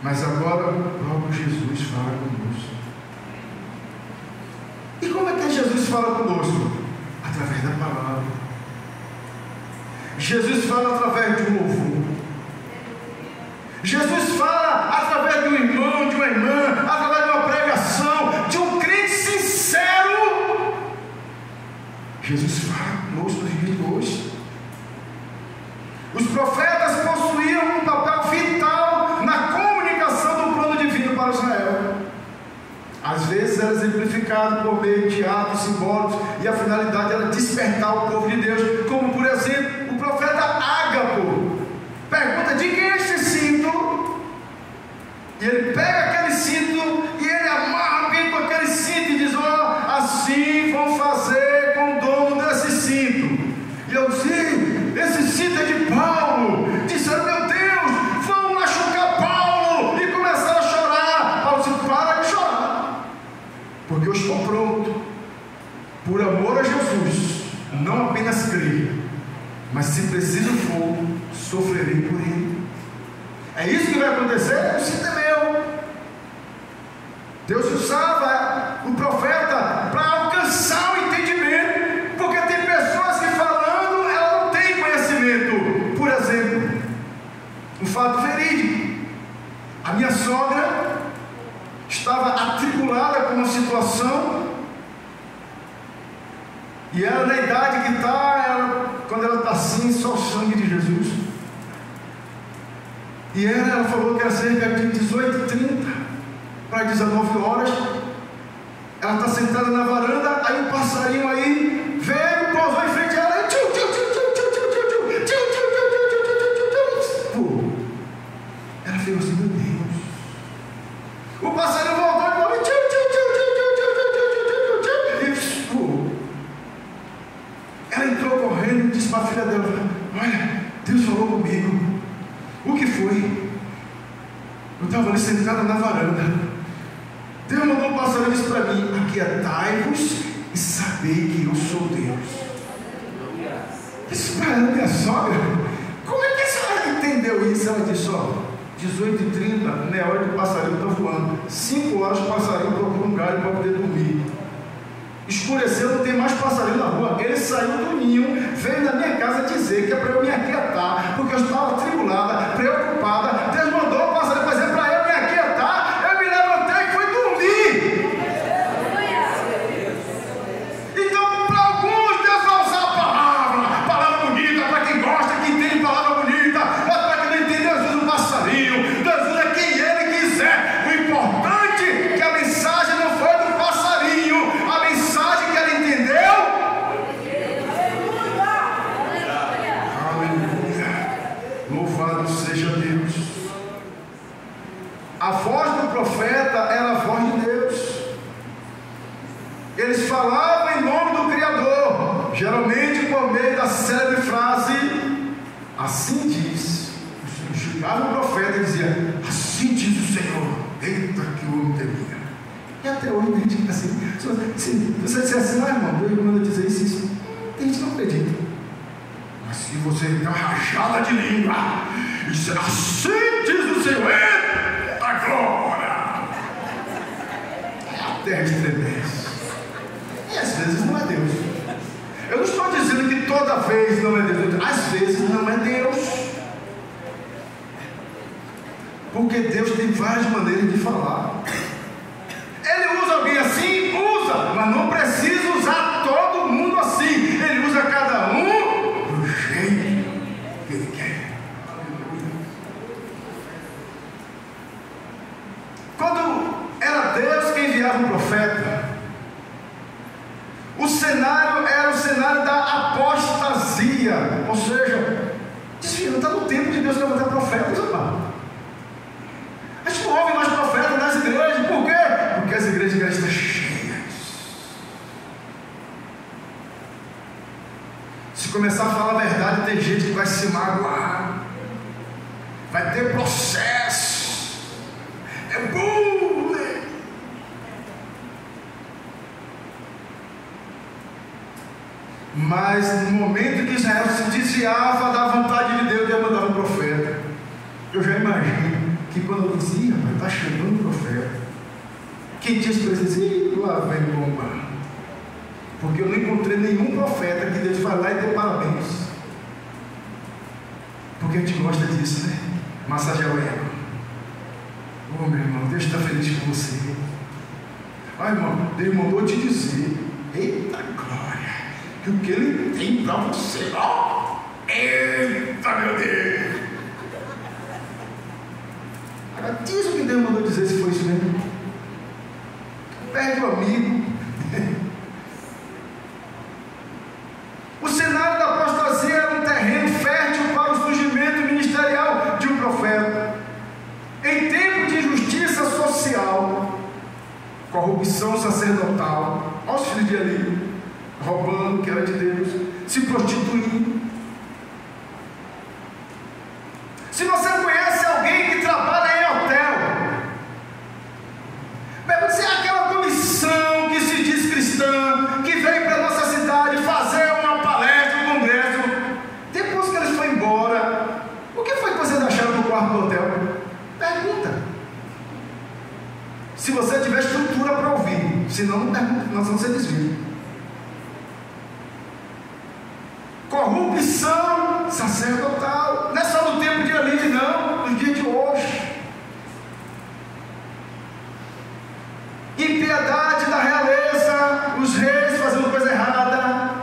Mas agora o próprio Jesus fala conosco. E como é que Jesus fala conosco? Através da palavra. Jesus fala através de um louvor. Jesus fala através de um irmão, de uma irmã, através de uma pregação, de um crente sincero. Jesus fala conosco nos dias de hoje. Os profetas possuíam um papel vital na comunicação do plano divino para Israel. Às vezes era exemplificado por meio de atos simbólicos, e a finalidade era despertar o povo de Deus, como por exemplo o profeta Ágabo pergunta: de quem é este cinto? E ele pega aquele cinto e ele amarra bem com aquele cinto e diz: ó, assim vão fazer com o dono desse cinto. E eu disse: esse cinto é de Paulo. Disseram: meu Deus, vão machucar Paulo. E começaram a chorar. Paulo disse: para de chorar, porque eu estou pronto, por amor a Jesus, não apenas crer, mas se preciso for, sofrerei por ele. É isso que vai acontecer? O cinto é meu. Deus usava o profeta para alcançar o entendimento, porque tem pessoas que falando fato verídico. A minha sogra estava atribulada com uma situação, e ela, na idade que está, quando ela está assim, só o sangue de Jesus. E ela falou que era cerca de 18h30 para 19 horas. Ela está sentada na varanda, aí um passarinho aí veio, pousou em frente a ela e tchu, tchu, tchu, tchu, tchu, tchu, tchu, tchu, tchu, tchu, tchu, tchu, tchu, tchu. Ela fez assim, meu Deus. O passarinho voltou de novo e tchu, tchu, tchu, tchu, tchu, tchu, tchu, tchu, tchu, e ela entrou correndo e disse para a filha dela: olha, Deus falou comigo. O que foi? Eu estava ali sentada na varanda. Deus mandou um passarinho e disse para mim: aquietai-vos e sabei que eu sou Deus. Isso para ela, minha sogra. Como é que a senhora entendeu isso? Ela disse: ó, 18h30 não é hora que o passarinho está voando. 5 horas o passarinho procura um galho para poder dormir. Escureceu, não tem mais passarinho na rua. Ele saiu do ninho, veio na minha casa dizer que é para eu me aquietar, porque eu estava atribulada, preocupada. Deus mandou o passarinho fazer para eu me aquietar. Eu me levantei e fui dormir. Então, para alguns, Deus vai usar a palavra bonita, para quem gosta, que entende palavra bonita, mas para quem não entende, Deus usa o passarinho, Deus usa quem Ele quiser. O importante é que a mensagem não foi do passarinho, a mensagem que ela entendeu. Aleluia. Louvado seja Deus. A voz do profeta era a voz de Deus. Eles falavam em nome do Criador, geralmente por meio da célebre frase: assim diz. Chegava o profeta e dizia: assim diz o Senhor. Eita, que homem temia. E até hoje a gente fica assim. Se você disser assim: ah, irmão, Deus manda dizer isso, tem gente que não acredita. Mas se você der uma rajada de língua e dizer: assim diz o Senhor, eita glória, a terra estremece. E às vezes não é Deus. Eu não estou dizendo que toda vez não é Deus, às vezes não é Deus. Porque Deus tem várias maneiras de falar. Ele usa alguém assim? Usa, mas não precisa usar todo mundo assim. Ele usa cada um do jeito que Ele quer. Quando era Deus quem enviava o profeta, o cenário era o cenário da apostasia. Ou seja, não está no tempo de Deus levantar profetas, amado. A gente não ouve mais profeta nas igrejas. Por quê? Porque as igrejas estão cheias. Se começar a falar a verdade, tem gente que vai se magoar, vai ter processo. É bom, né? Mas no momento que Israel se desviava da vontade de Deus, Deus mandava um profeta. Eu já imagino que quando eu disse: rapaz, está chegando o profeta, quem tinha experiência disse: lá vem bomba. Porque eu não encontrei nenhum profeta que Deus vai lá e dê parabéns. Porque a gente gosta disso, né? Massagear o ego. Oh, meu irmão, Deus está feliz com você. Ah, irmão, Deus mandou te dizer: eita glória, que o que Ele tem para você, ó, eita meu Deus. Agora diz o que Deus mandou dizer, se foi isso mesmo. Perde o amigo. O cenário da apostasia era um terreno fértil para o surgimento ministerial de um profeta. Em tempo de injustiça social, corrupção sacerdotal, olha os filhos de Eli, roubando o que era de Deus, se prostituindo. Se você conhece alguém que trabalha em hotel, pergunta se é aquela comissão que se diz cristã, que veio para a nossa cidade fazer uma palestra, um congresso. Depois que eles foram embora, o que foi que vocês acharam no quarto do hotel? Pergunta. Se você tiver estrutura para ouvir, senão não pergunta, nós vamos ser desvios. Corrupção sacerdotal, não é só no tempo de Eli, não, os reis fazendo coisa errada,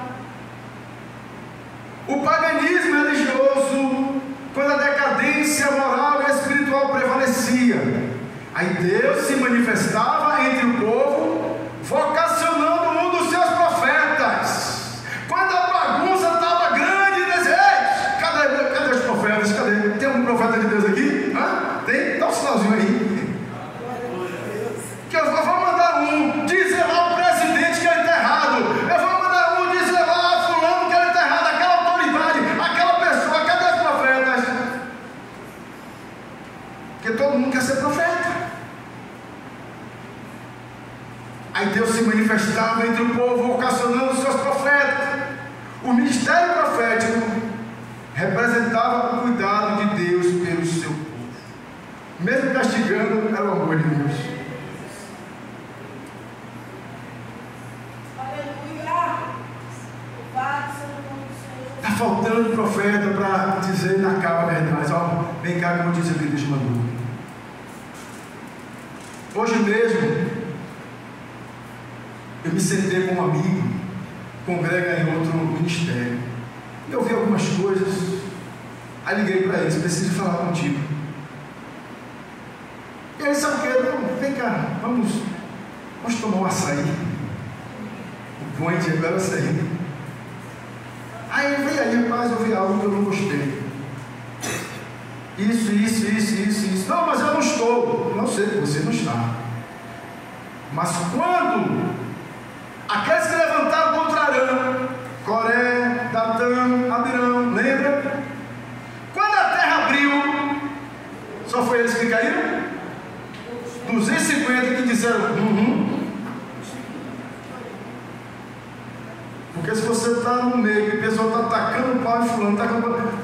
o paganismo religioso, quando a decadência moral e espiritual prevalecia. Aí Deus se manifestava entre o povo, vocacionando um dos seus profetas. Quando a bagunça estava grande, desejo, cadê os profetas? Cadê? Tem algum profeta de Deus aqui? Hã? Tem? Dá um sinalzinho aí. Que eu vou mandar um dizer lá ao presidente que ele está errado. Eu vou mandar um dizer lá a fulano que ele está errado. Aquela autoridade, aquela pessoa. Cadê os profetas? Porque todo mundo quer ser profeta. Aí Deus se manifestava entre o povo, vocacionando os seus profetas. O ministério profético representava o cuidado de Deus pelo seu povo. Mesmo castigando, era o amor de Deus. Está faltando profeta para dizer na cara a verdade. Ó, vem cá que eu vou dizer o que Deus mandou. Hoje mesmo, eu me sentei com um amigo, congrega em outro ministério. E eu vi algumas coisas. Aí liguei para ele: preciso falar contigo. E ele sabe o que? Não, vem cá, vamos tomar um açaí. O point agora é açaí. Aí ele veio aí, rapaz, eu vi algo que eu não gostei. Isso. Não, mas eu não estou. Não sei, você não está. Mas quando aqueles que levantaram contra Arã, Coré, Datã, Abirão, lembra? Quando a terra abriu, só foi eles que caíram? 250 que disseram Porque se você está no meio e o pessoal está atacando o pau e fulano,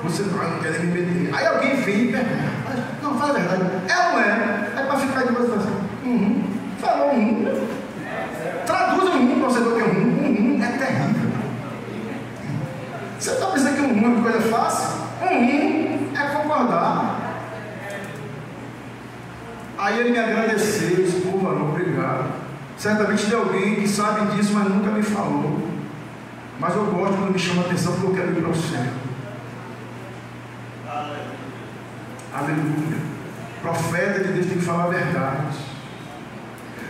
você não quer me meter. Aí alguém vem e pergunta: não, fala a verdade, é ou não é? É para ficar de você assim. Falou Traduz para você ver o que é é terrível. Você está pensando que é uma coisa fácil? É concordar. Aí ele me agradeceu, disse: pô, mano, obrigado. Certamente tem alguém que sabe disso, mas nunca me falou. Mas eu gosto quando me chama a atenção, porque eu quero ir para o céu. Aleluia. Profeta de Deus tem que falar a verdade.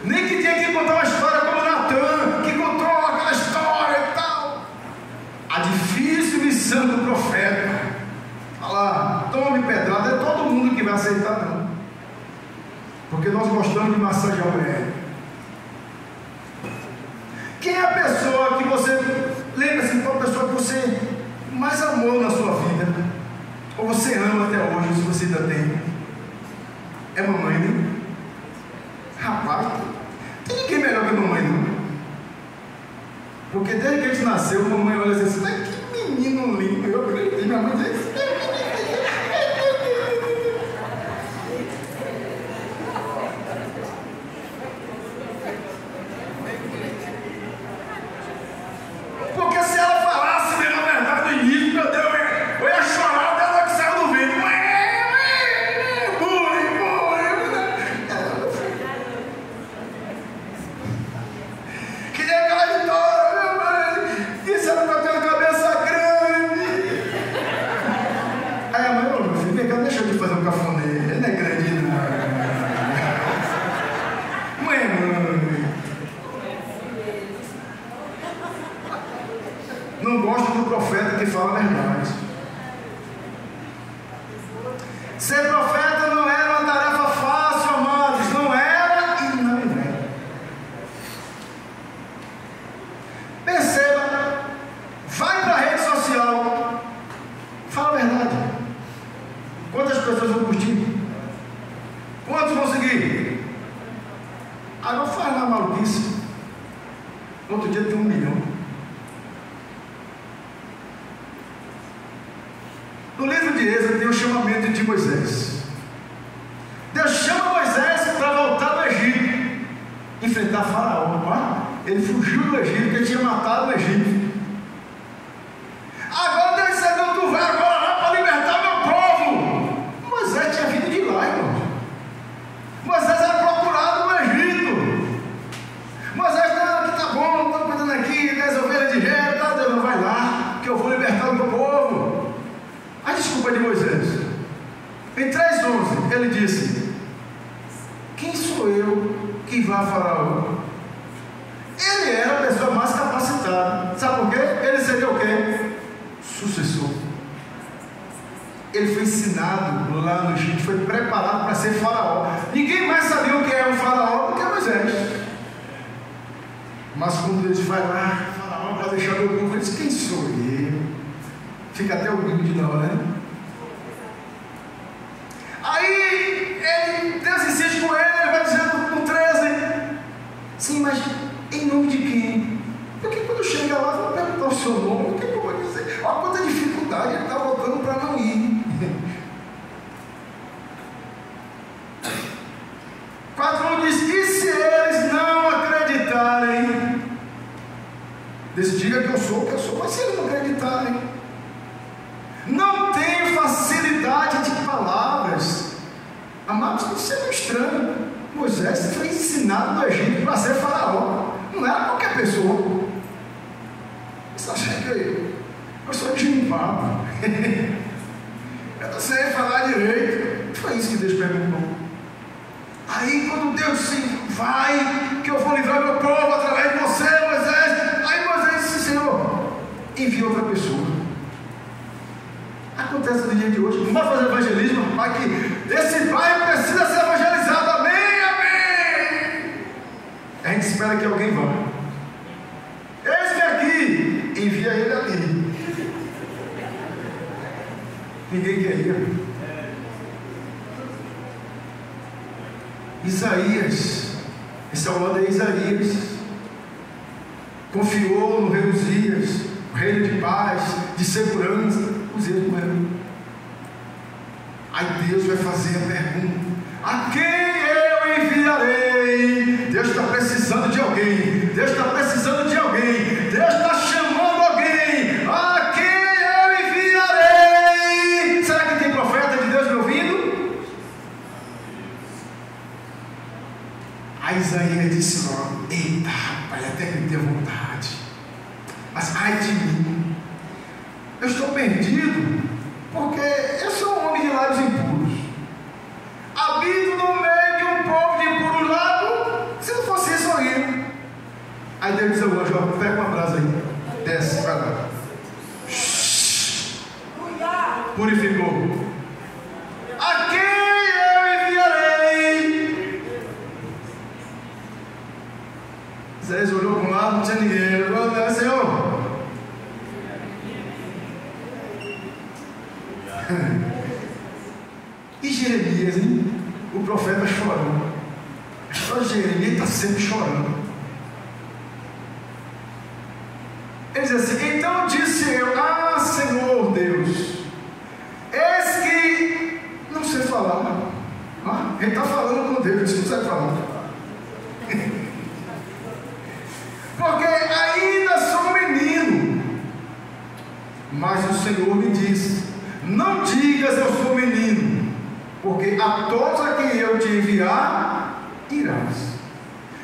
Nem que tenha que contar uma história como Natan, que contou aquela história e tal. A difícil missão do profeta: falar, tome pedrada. É todo mundo que vai aceitar, não. Porque nós gostamos de massagear o ego. Quem é a pessoa que você lembra-se, qual a pessoa que você mais amou na sua vida? Ou você ama até hoje, se você ainda tem? É mamãe, né? Rapaz, tem ninguém melhor que mamãe, não. Porque desde que a gente nasceu, a mamãe olha assim: mas que menino lindo. Eu acreditei, minha mãe disse: porque se ela falasse mesmo a verdade no início, meu Deus, eu ia chorar dela que saiu do ventre. Que nem aquela história, minha mãe. Disseram que eu tenho a cabeça grande. Aí a mãe: ô, meu filho, vem cá, deixa eu te fazer um cafuné. Ele não é grande, não. Mãe. Não gosto do profeta que fala a verdade. Ser profeta não era uma tarefa fácil, amados. Não era e não é. Perceba, vai para a rede social, fala a verdade. Quantas pessoas vão curtir? Quantos vão seguir? Agora faz lá maluquice. Outro dia tem 1 milhão. No livro de Êxodo tem o chamamento de Moisés. Deus chama Moisés para voltar do Egito, enfrentar Faraó. Ele fugiu do Egito porque ele tinha matado o Egito. Agora Deus disse: então tu vai agora lá para libertar meu povo. Moisés tinha vindo de lá, irmão. Moisés era procurado no Egito. Moisés: não, que tá bom, não estou ele disse: quem sou eu que vá a Faraó? Ele era a pessoa mais capacitada. Sabe por quê? Ele seria o quê? Sucessor. Ele foi ensinado lá no Egito, foi preparado para ser Faraó. Ninguém mais sabia o que era um Faraó do que Moisés. Mas quando ele vai lá, Faraó, para deixar meu povo, ele diz: quem sou eu? Fica até o bico de não, né? Aí Deus insiste com ele vai dizendo no 13: sim, mas em nome de quem? Porque quando chega lá, vou perguntar o seu nome, o que eu vou dizer? Olha quanta dificuldade, ele está voltando para não ir. 4 diz: e se eles não acreditarem? Diga que eu sou o que eu sou, mas se eles não acreditarem? Não tenho facilidade de palavras. Amados, isso é estranho. Moisés foi ensinado no Egito para ser Faraó. Não era qualquer pessoa. Você acha que eu sou deslimpado? Eu não sei falar direito. Foi isso que Deus perguntou. Aí quando Deus disse: vai, que eu vou livrar meu povo através de você, Moisés. Aí Moisés disse: Senhor, envia outra pessoa. Acontece no dia de hoje. Vamos fazer evangelismo, pai, que esse bairro precisa ser evangelizado. Amém, amém. A gente espera que alguém vá. Eis-me aqui, envia ele ali. Ninguém quer ir. Isaías, esse é o nome de Isaías, confiou no rei Uzias, o reino de paz, de segurança. Uzias morreu. Aí Deus vai fazer a pergunta: a quem eu enviarei? Deus está precisando de alguém. Deus está precisando de alguém. Deus está chamando alguém. A quem eu enviarei? Será que tem profeta de Deus me ouvindo? Aí Isaías disse logo: eita, rapaz, até que me deu vontade. Mas ai de mim, eu estou perdido, porque eu sou um homem de lábios impuros. Habito no meio de um povo de impuros lábios. Se não fosse isso, eu ia. Aí Deus diz ao anjo: pega uma brasa aí, desce, vai lá. Purificou. A quem eu enviarei? Isaías olhou para um lado, não tinha ninguém. Ele falou: Senhor. E Jeremias, hein? O profeta chorando. A história de Jeremias está sempre chorando. Ele diz assim: então disse eu: ah, Senhor Deus, eis que não sei falar. Ele está falando com Deus, não sabe falar. Porque ainda sou um menino. Mas o Senhor me disse: não digas eu sou menino, porque a todos a quem eu te enviar, irás.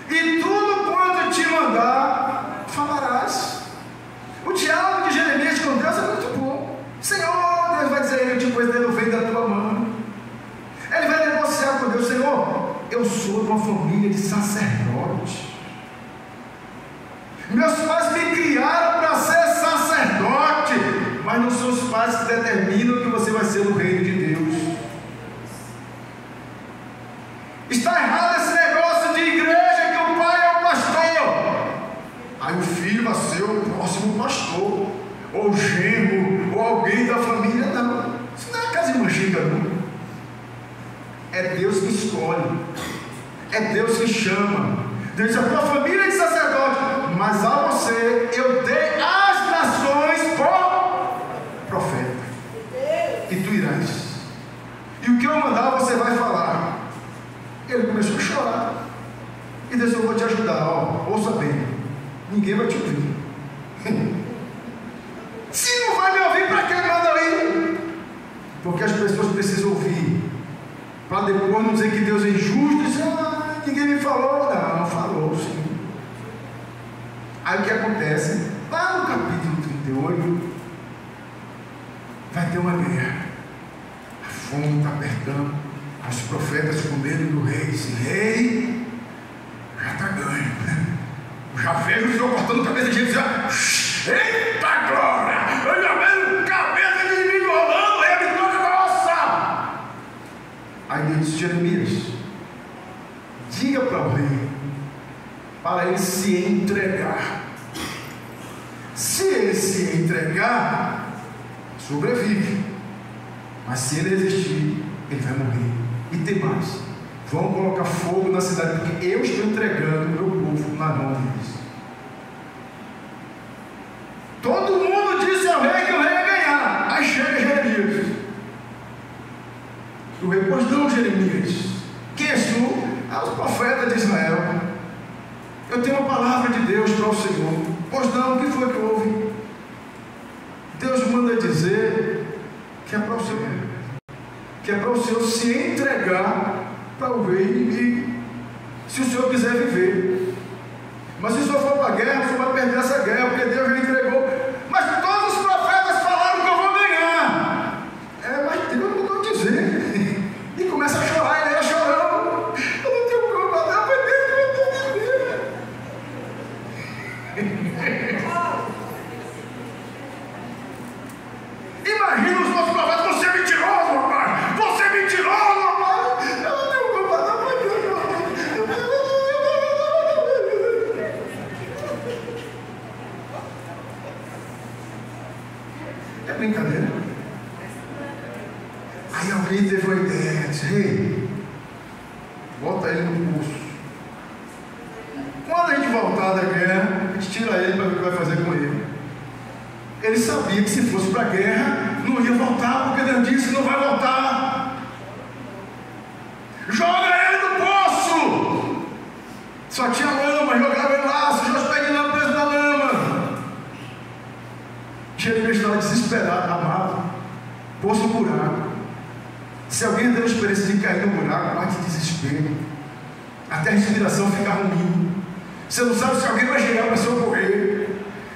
E tudo quanto te mandar, falarás. O diálogo de Jeremias com Deus é muito bom. Senhor, Deus vai dizer: ele te pôs dentro do ventre da tua mão. Ele vai negociar com Deus: Senhor, eu sou de uma família de sacerdotes. Meus pais me criaram para ser sacerdote, mas não são os pais que determinam que você vai ser no reino de Deus. Está errado esse negócio de igreja que o pai é o pastor. Aí o filho vai ser o próximo pastor, ou o genro, ou alguém da família. Não, isso não é casa de manchiga, não. É Deus que escolhe, é Deus que chama. Deus diz: a tua família é de sacerdote, mas a você eu dei as nações por profeta, e tu irás, e o que eu mandar você vai falar. Ele começou a chorar, e Deus: eu vou te ajudar, ouça bem, ninguém vai te ouvir. Se não vai me ouvir, para que manda aí? Porque as pessoas precisam ouvir, para depois não dizer que Deus é injusto e dizer: ah, ninguém me falou. Não, falou sim. Aí o que acontece? Lá no capítulo 38 vai ter uma guerra. A fome está apertando, Os profetas com medo do rei dizem: rei, já está ganho. Já vejo o Senhor cortando cabeça de gente e dizendo: eita glória! Eu já vejo cabeça de inimigo rolando, ele toca nossa. Aí Deus disse: Jeremias, diga para o rei, para ele se entregar. Se ele se entregar, sobrevive. Mas se ele resistir, ele vai morrer. E tem mais: vão colocar fogo na cidade, porque eu estou entregando o meu povo na mão deles. Todo mundo disse ao rei que o rei ia ganhar. Aí chega Jeremias. O rei: pois não, Jeremias, quem és tu? Os profetas de Israel. Eu tenho uma palavra de Deus para o Senhor. Pois não, o que foi que houve? Deus manda dizer que é para o Senhor, que é para o Senhor se entregar para o rei inimigo, se o Senhor quiser viver. Mas se o Senhor for para a guerra, o Senhor vai perder essa guerra, porque Deus já entregou. Mas todos os profetas falaram que eu vou ganhar. Mas Deus mandou dizer. E começa a chorar, ele ia chorando. Eu não tenho como, não, mas Deus mandou dizer. Imagina os nossos profetas: você é mentiroso, rapaz! Você é mentiroso, rapaz! Eu não tenho culpa, não, mas é brincadeira. Aí alguém teve uma ideia, disse: rei, bota ele no pulso. Quando a gente voltar da guerra, a gente tira ele para ver o que vai fazer com ele. Ele sabia que se fosse para a guerra, não ia voltar, porque Deus disse que não vai voltar. Joga ele no poço! Só tinha lama, jogava ele lá, sujou os pés de lama preso na lama. Jeremias estava desesperado, amado. Poço no buraco. Se alguém deu a experiência de cair no buraco, bate desespero. Até a respiração fica ruim. Você não sabe se alguém vai chegar para socorrer.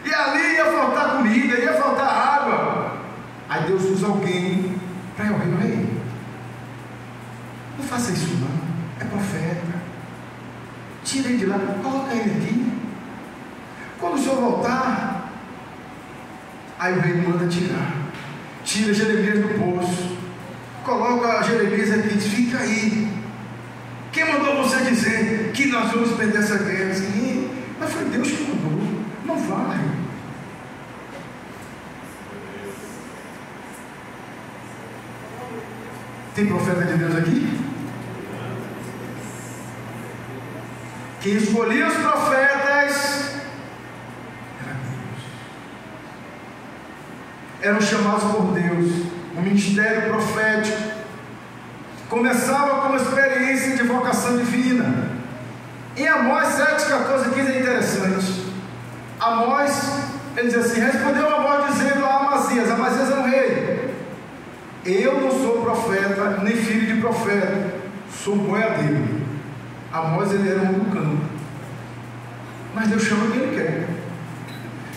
E ali ia faltar comida, ia faltar água. Aí Deus usa alguém para ir ao rei. Não faça isso não, é profeta. Tira ele de lá, coloca ele aqui. Quando o senhor voltar, aí o rei manda tirar. Tira Jeremias do poço, coloca Jeremias aqui e diz: fica aí. Quem mandou você dizer que nós vamos perder essa guerra? Sim, mas foi Deus que mandou. Não vai. Tem profeta de Deus aqui? Quem escolhia os profetas era Deus. Eram chamados por Deus. O ministério profético começava com uma experiência de vocação divina. Em Amós 7, 14 e 15 é interessante. Amós, ele diz assim: respondeu Amós dizendo a Amazias era um rei: eu não sou profeta, nem filho de profeta, sou boiadeiro. Amós, ele era um do campo, mas Deus chama quem ele quer.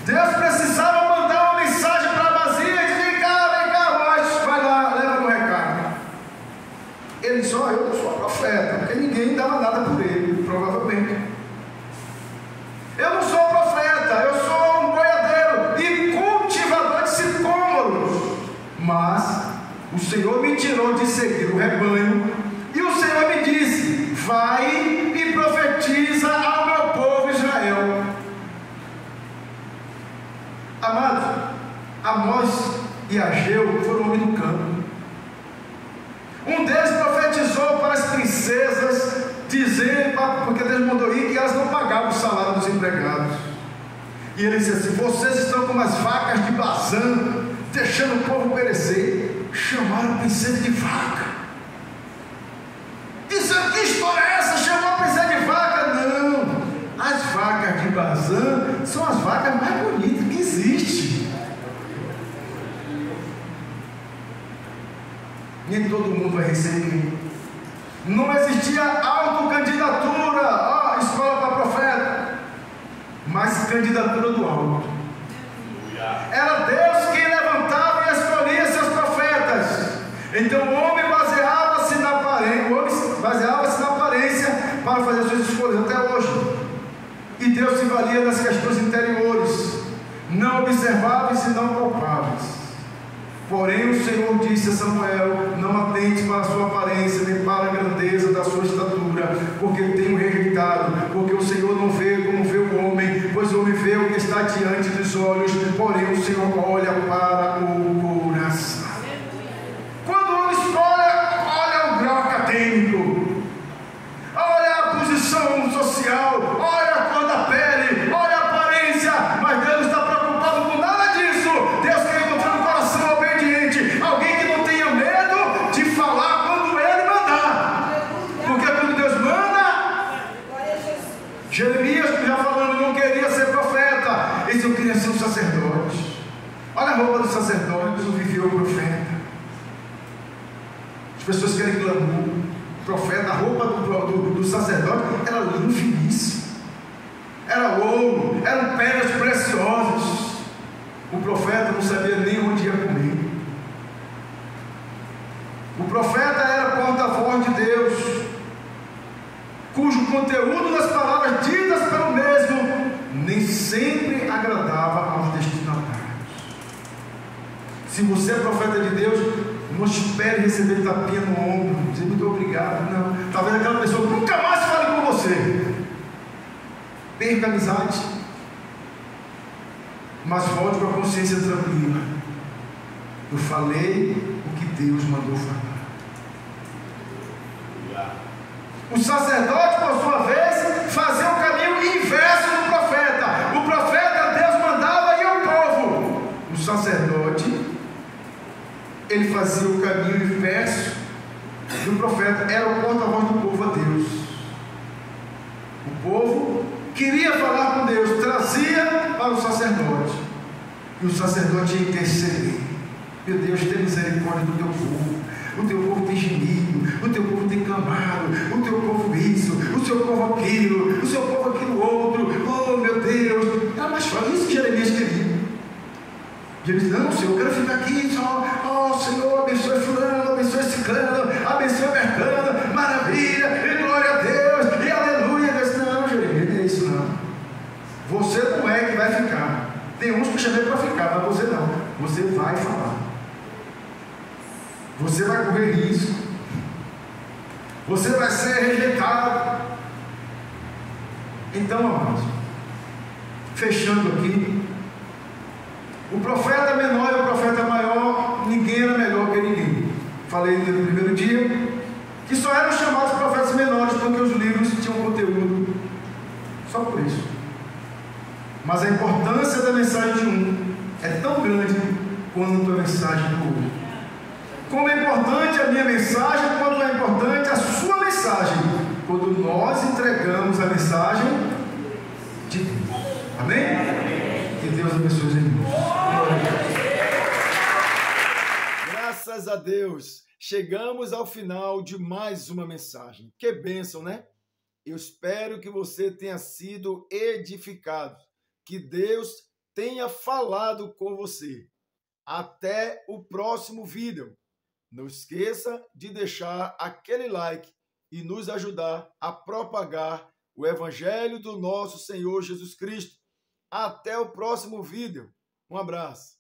Deus precisava mandar uma mensagem para Amazias e dizer: vem cá, Amós, vai lá, leva no recado. Ele disse: eu não sou profeta, porque ninguém dava nada por ele, provavelmente. Eu não sou profeta, eu sou um boiadeiro e cultivador de sicômoros. Mas o Senhor me tirou de seguir o rebanho, e o Senhor me disse: vai e profetiza ao meu povo Israel. Amados, Amós e Ageu foram homens do campo. Um deles profetizou para as princesas, dizendo, porque Deus mandou ir, que elas não pagavam o salário dos empregados. E ele disse assim: vocês estão como as vacas de Bazã, deixando o povo perecer. Chamaram a princesa de vaca. Disseram: que história é essa? Chamou a princesa de vaca? Não, as vacas de Bazã são as vacas mais bonitas que existem. Nem todo mundo vai receber. Não existia autocandidatura, escola para profeta, mas candidatura do alto. Era Deus quem levantava e escolhia seus profetas. Então o homem baseava-se na sabia das questões interiores, não observáveis e não palpáveis. Porém o Senhor disse a Samuel: não atente para a sua aparência, nem para a grandeza da sua estatura, porque tenho rejeitado, porque o Senhor não vê como vê o homem, pois o homem vê o que está diante dos olhos, porém o Senhor olha para o coração. Quando o homem olha o grau acadêmico, olha a posição social, olha a cor da pele, olha a aparência, mas Deus não está preocupado com nada disso. Deus quer encontrar um coração obediente, alguém que não tenha medo de falar quando Ele mandar, porque quando Deus manda, Jeremias, já falando, não queria ser profeta, ele não queria ser um sacerdote. Olha a roupa do sacerdote, não viveu o profeta. As pessoas querem glamour. O profeta, a roupa do sacerdote era linho finíssimo, era ouro, eram pedras preciosas. O profeta não sabia nem onde ia comer. O profeta era porta-voz de Deus, cujo conteúdo das palavras ditas pelo mesmo nem sempre agradava aos destinatários. Se você é profeta de Deus, não espere receber tapinha no ombro, dizer muito obrigado, não. Talvez aquela pessoa nunca mais fale com você, perca a amizade, mas volte com a consciência tranquila. Eu falei o que Deus mandou falar. O sacerdote, por sua vez, fazia o caminho inverso do profeta. O profeta, Deus mandava e o povo. O sacerdote, ele fazia o caminho inverso do profeta, era o porta-voz do povo a Deus. O povo queria falar com Deus, trazia para o sacerdote, e o sacerdote ia interceder. Meu Deus, tem misericórdia do teu povo. O teu povo tem gemido, o teu povo tem clamado, o teu povo isso, o seu povo aquilo, o seu povo aquilo outro. Oh meu Deus, era mais fácil, isso que Jeremias queria. Jeremias, não, Senhor, eu quero ficar aqui só. Oh Senhor, abençoe fulano, abençoe ciclano, abençoe Bertano, maravilha, e glória a Deus, e aleluia. Deus, não, Jeremias, não é isso não. Você não é que vai ficar. Tem uns que chamei para ficar, mas você não. Você vai falar. Você vai correr risco. Você vai ser rejeitado. Então, amados, fechando aqui, o profeta menor e o profeta maior, ninguém era melhor que ninguém. Falei no primeiro dia que só eram chamados profetas menores porque os livros tinham conteúdo. Só por isso. Mas a importância da mensagem de um é tão grande quanto a mensagem do outro. Como é importante a minha mensagem, quanto é importante a sua mensagem, quando nós entregamos a mensagem de Deus. Amém? Que Deus abençoe os irmãos. Graças a Deus, chegamos ao final de mais uma mensagem. Que bênção, né? Eu espero que você tenha sido edificado, que Deus tenha falado com você. Até o próximo vídeo. Não esqueça de deixar aquele like e nos ajudar a propagar o Evangelho do nosso Senhor Jesus Cristo. Até o próximo vídeo. Um abraço.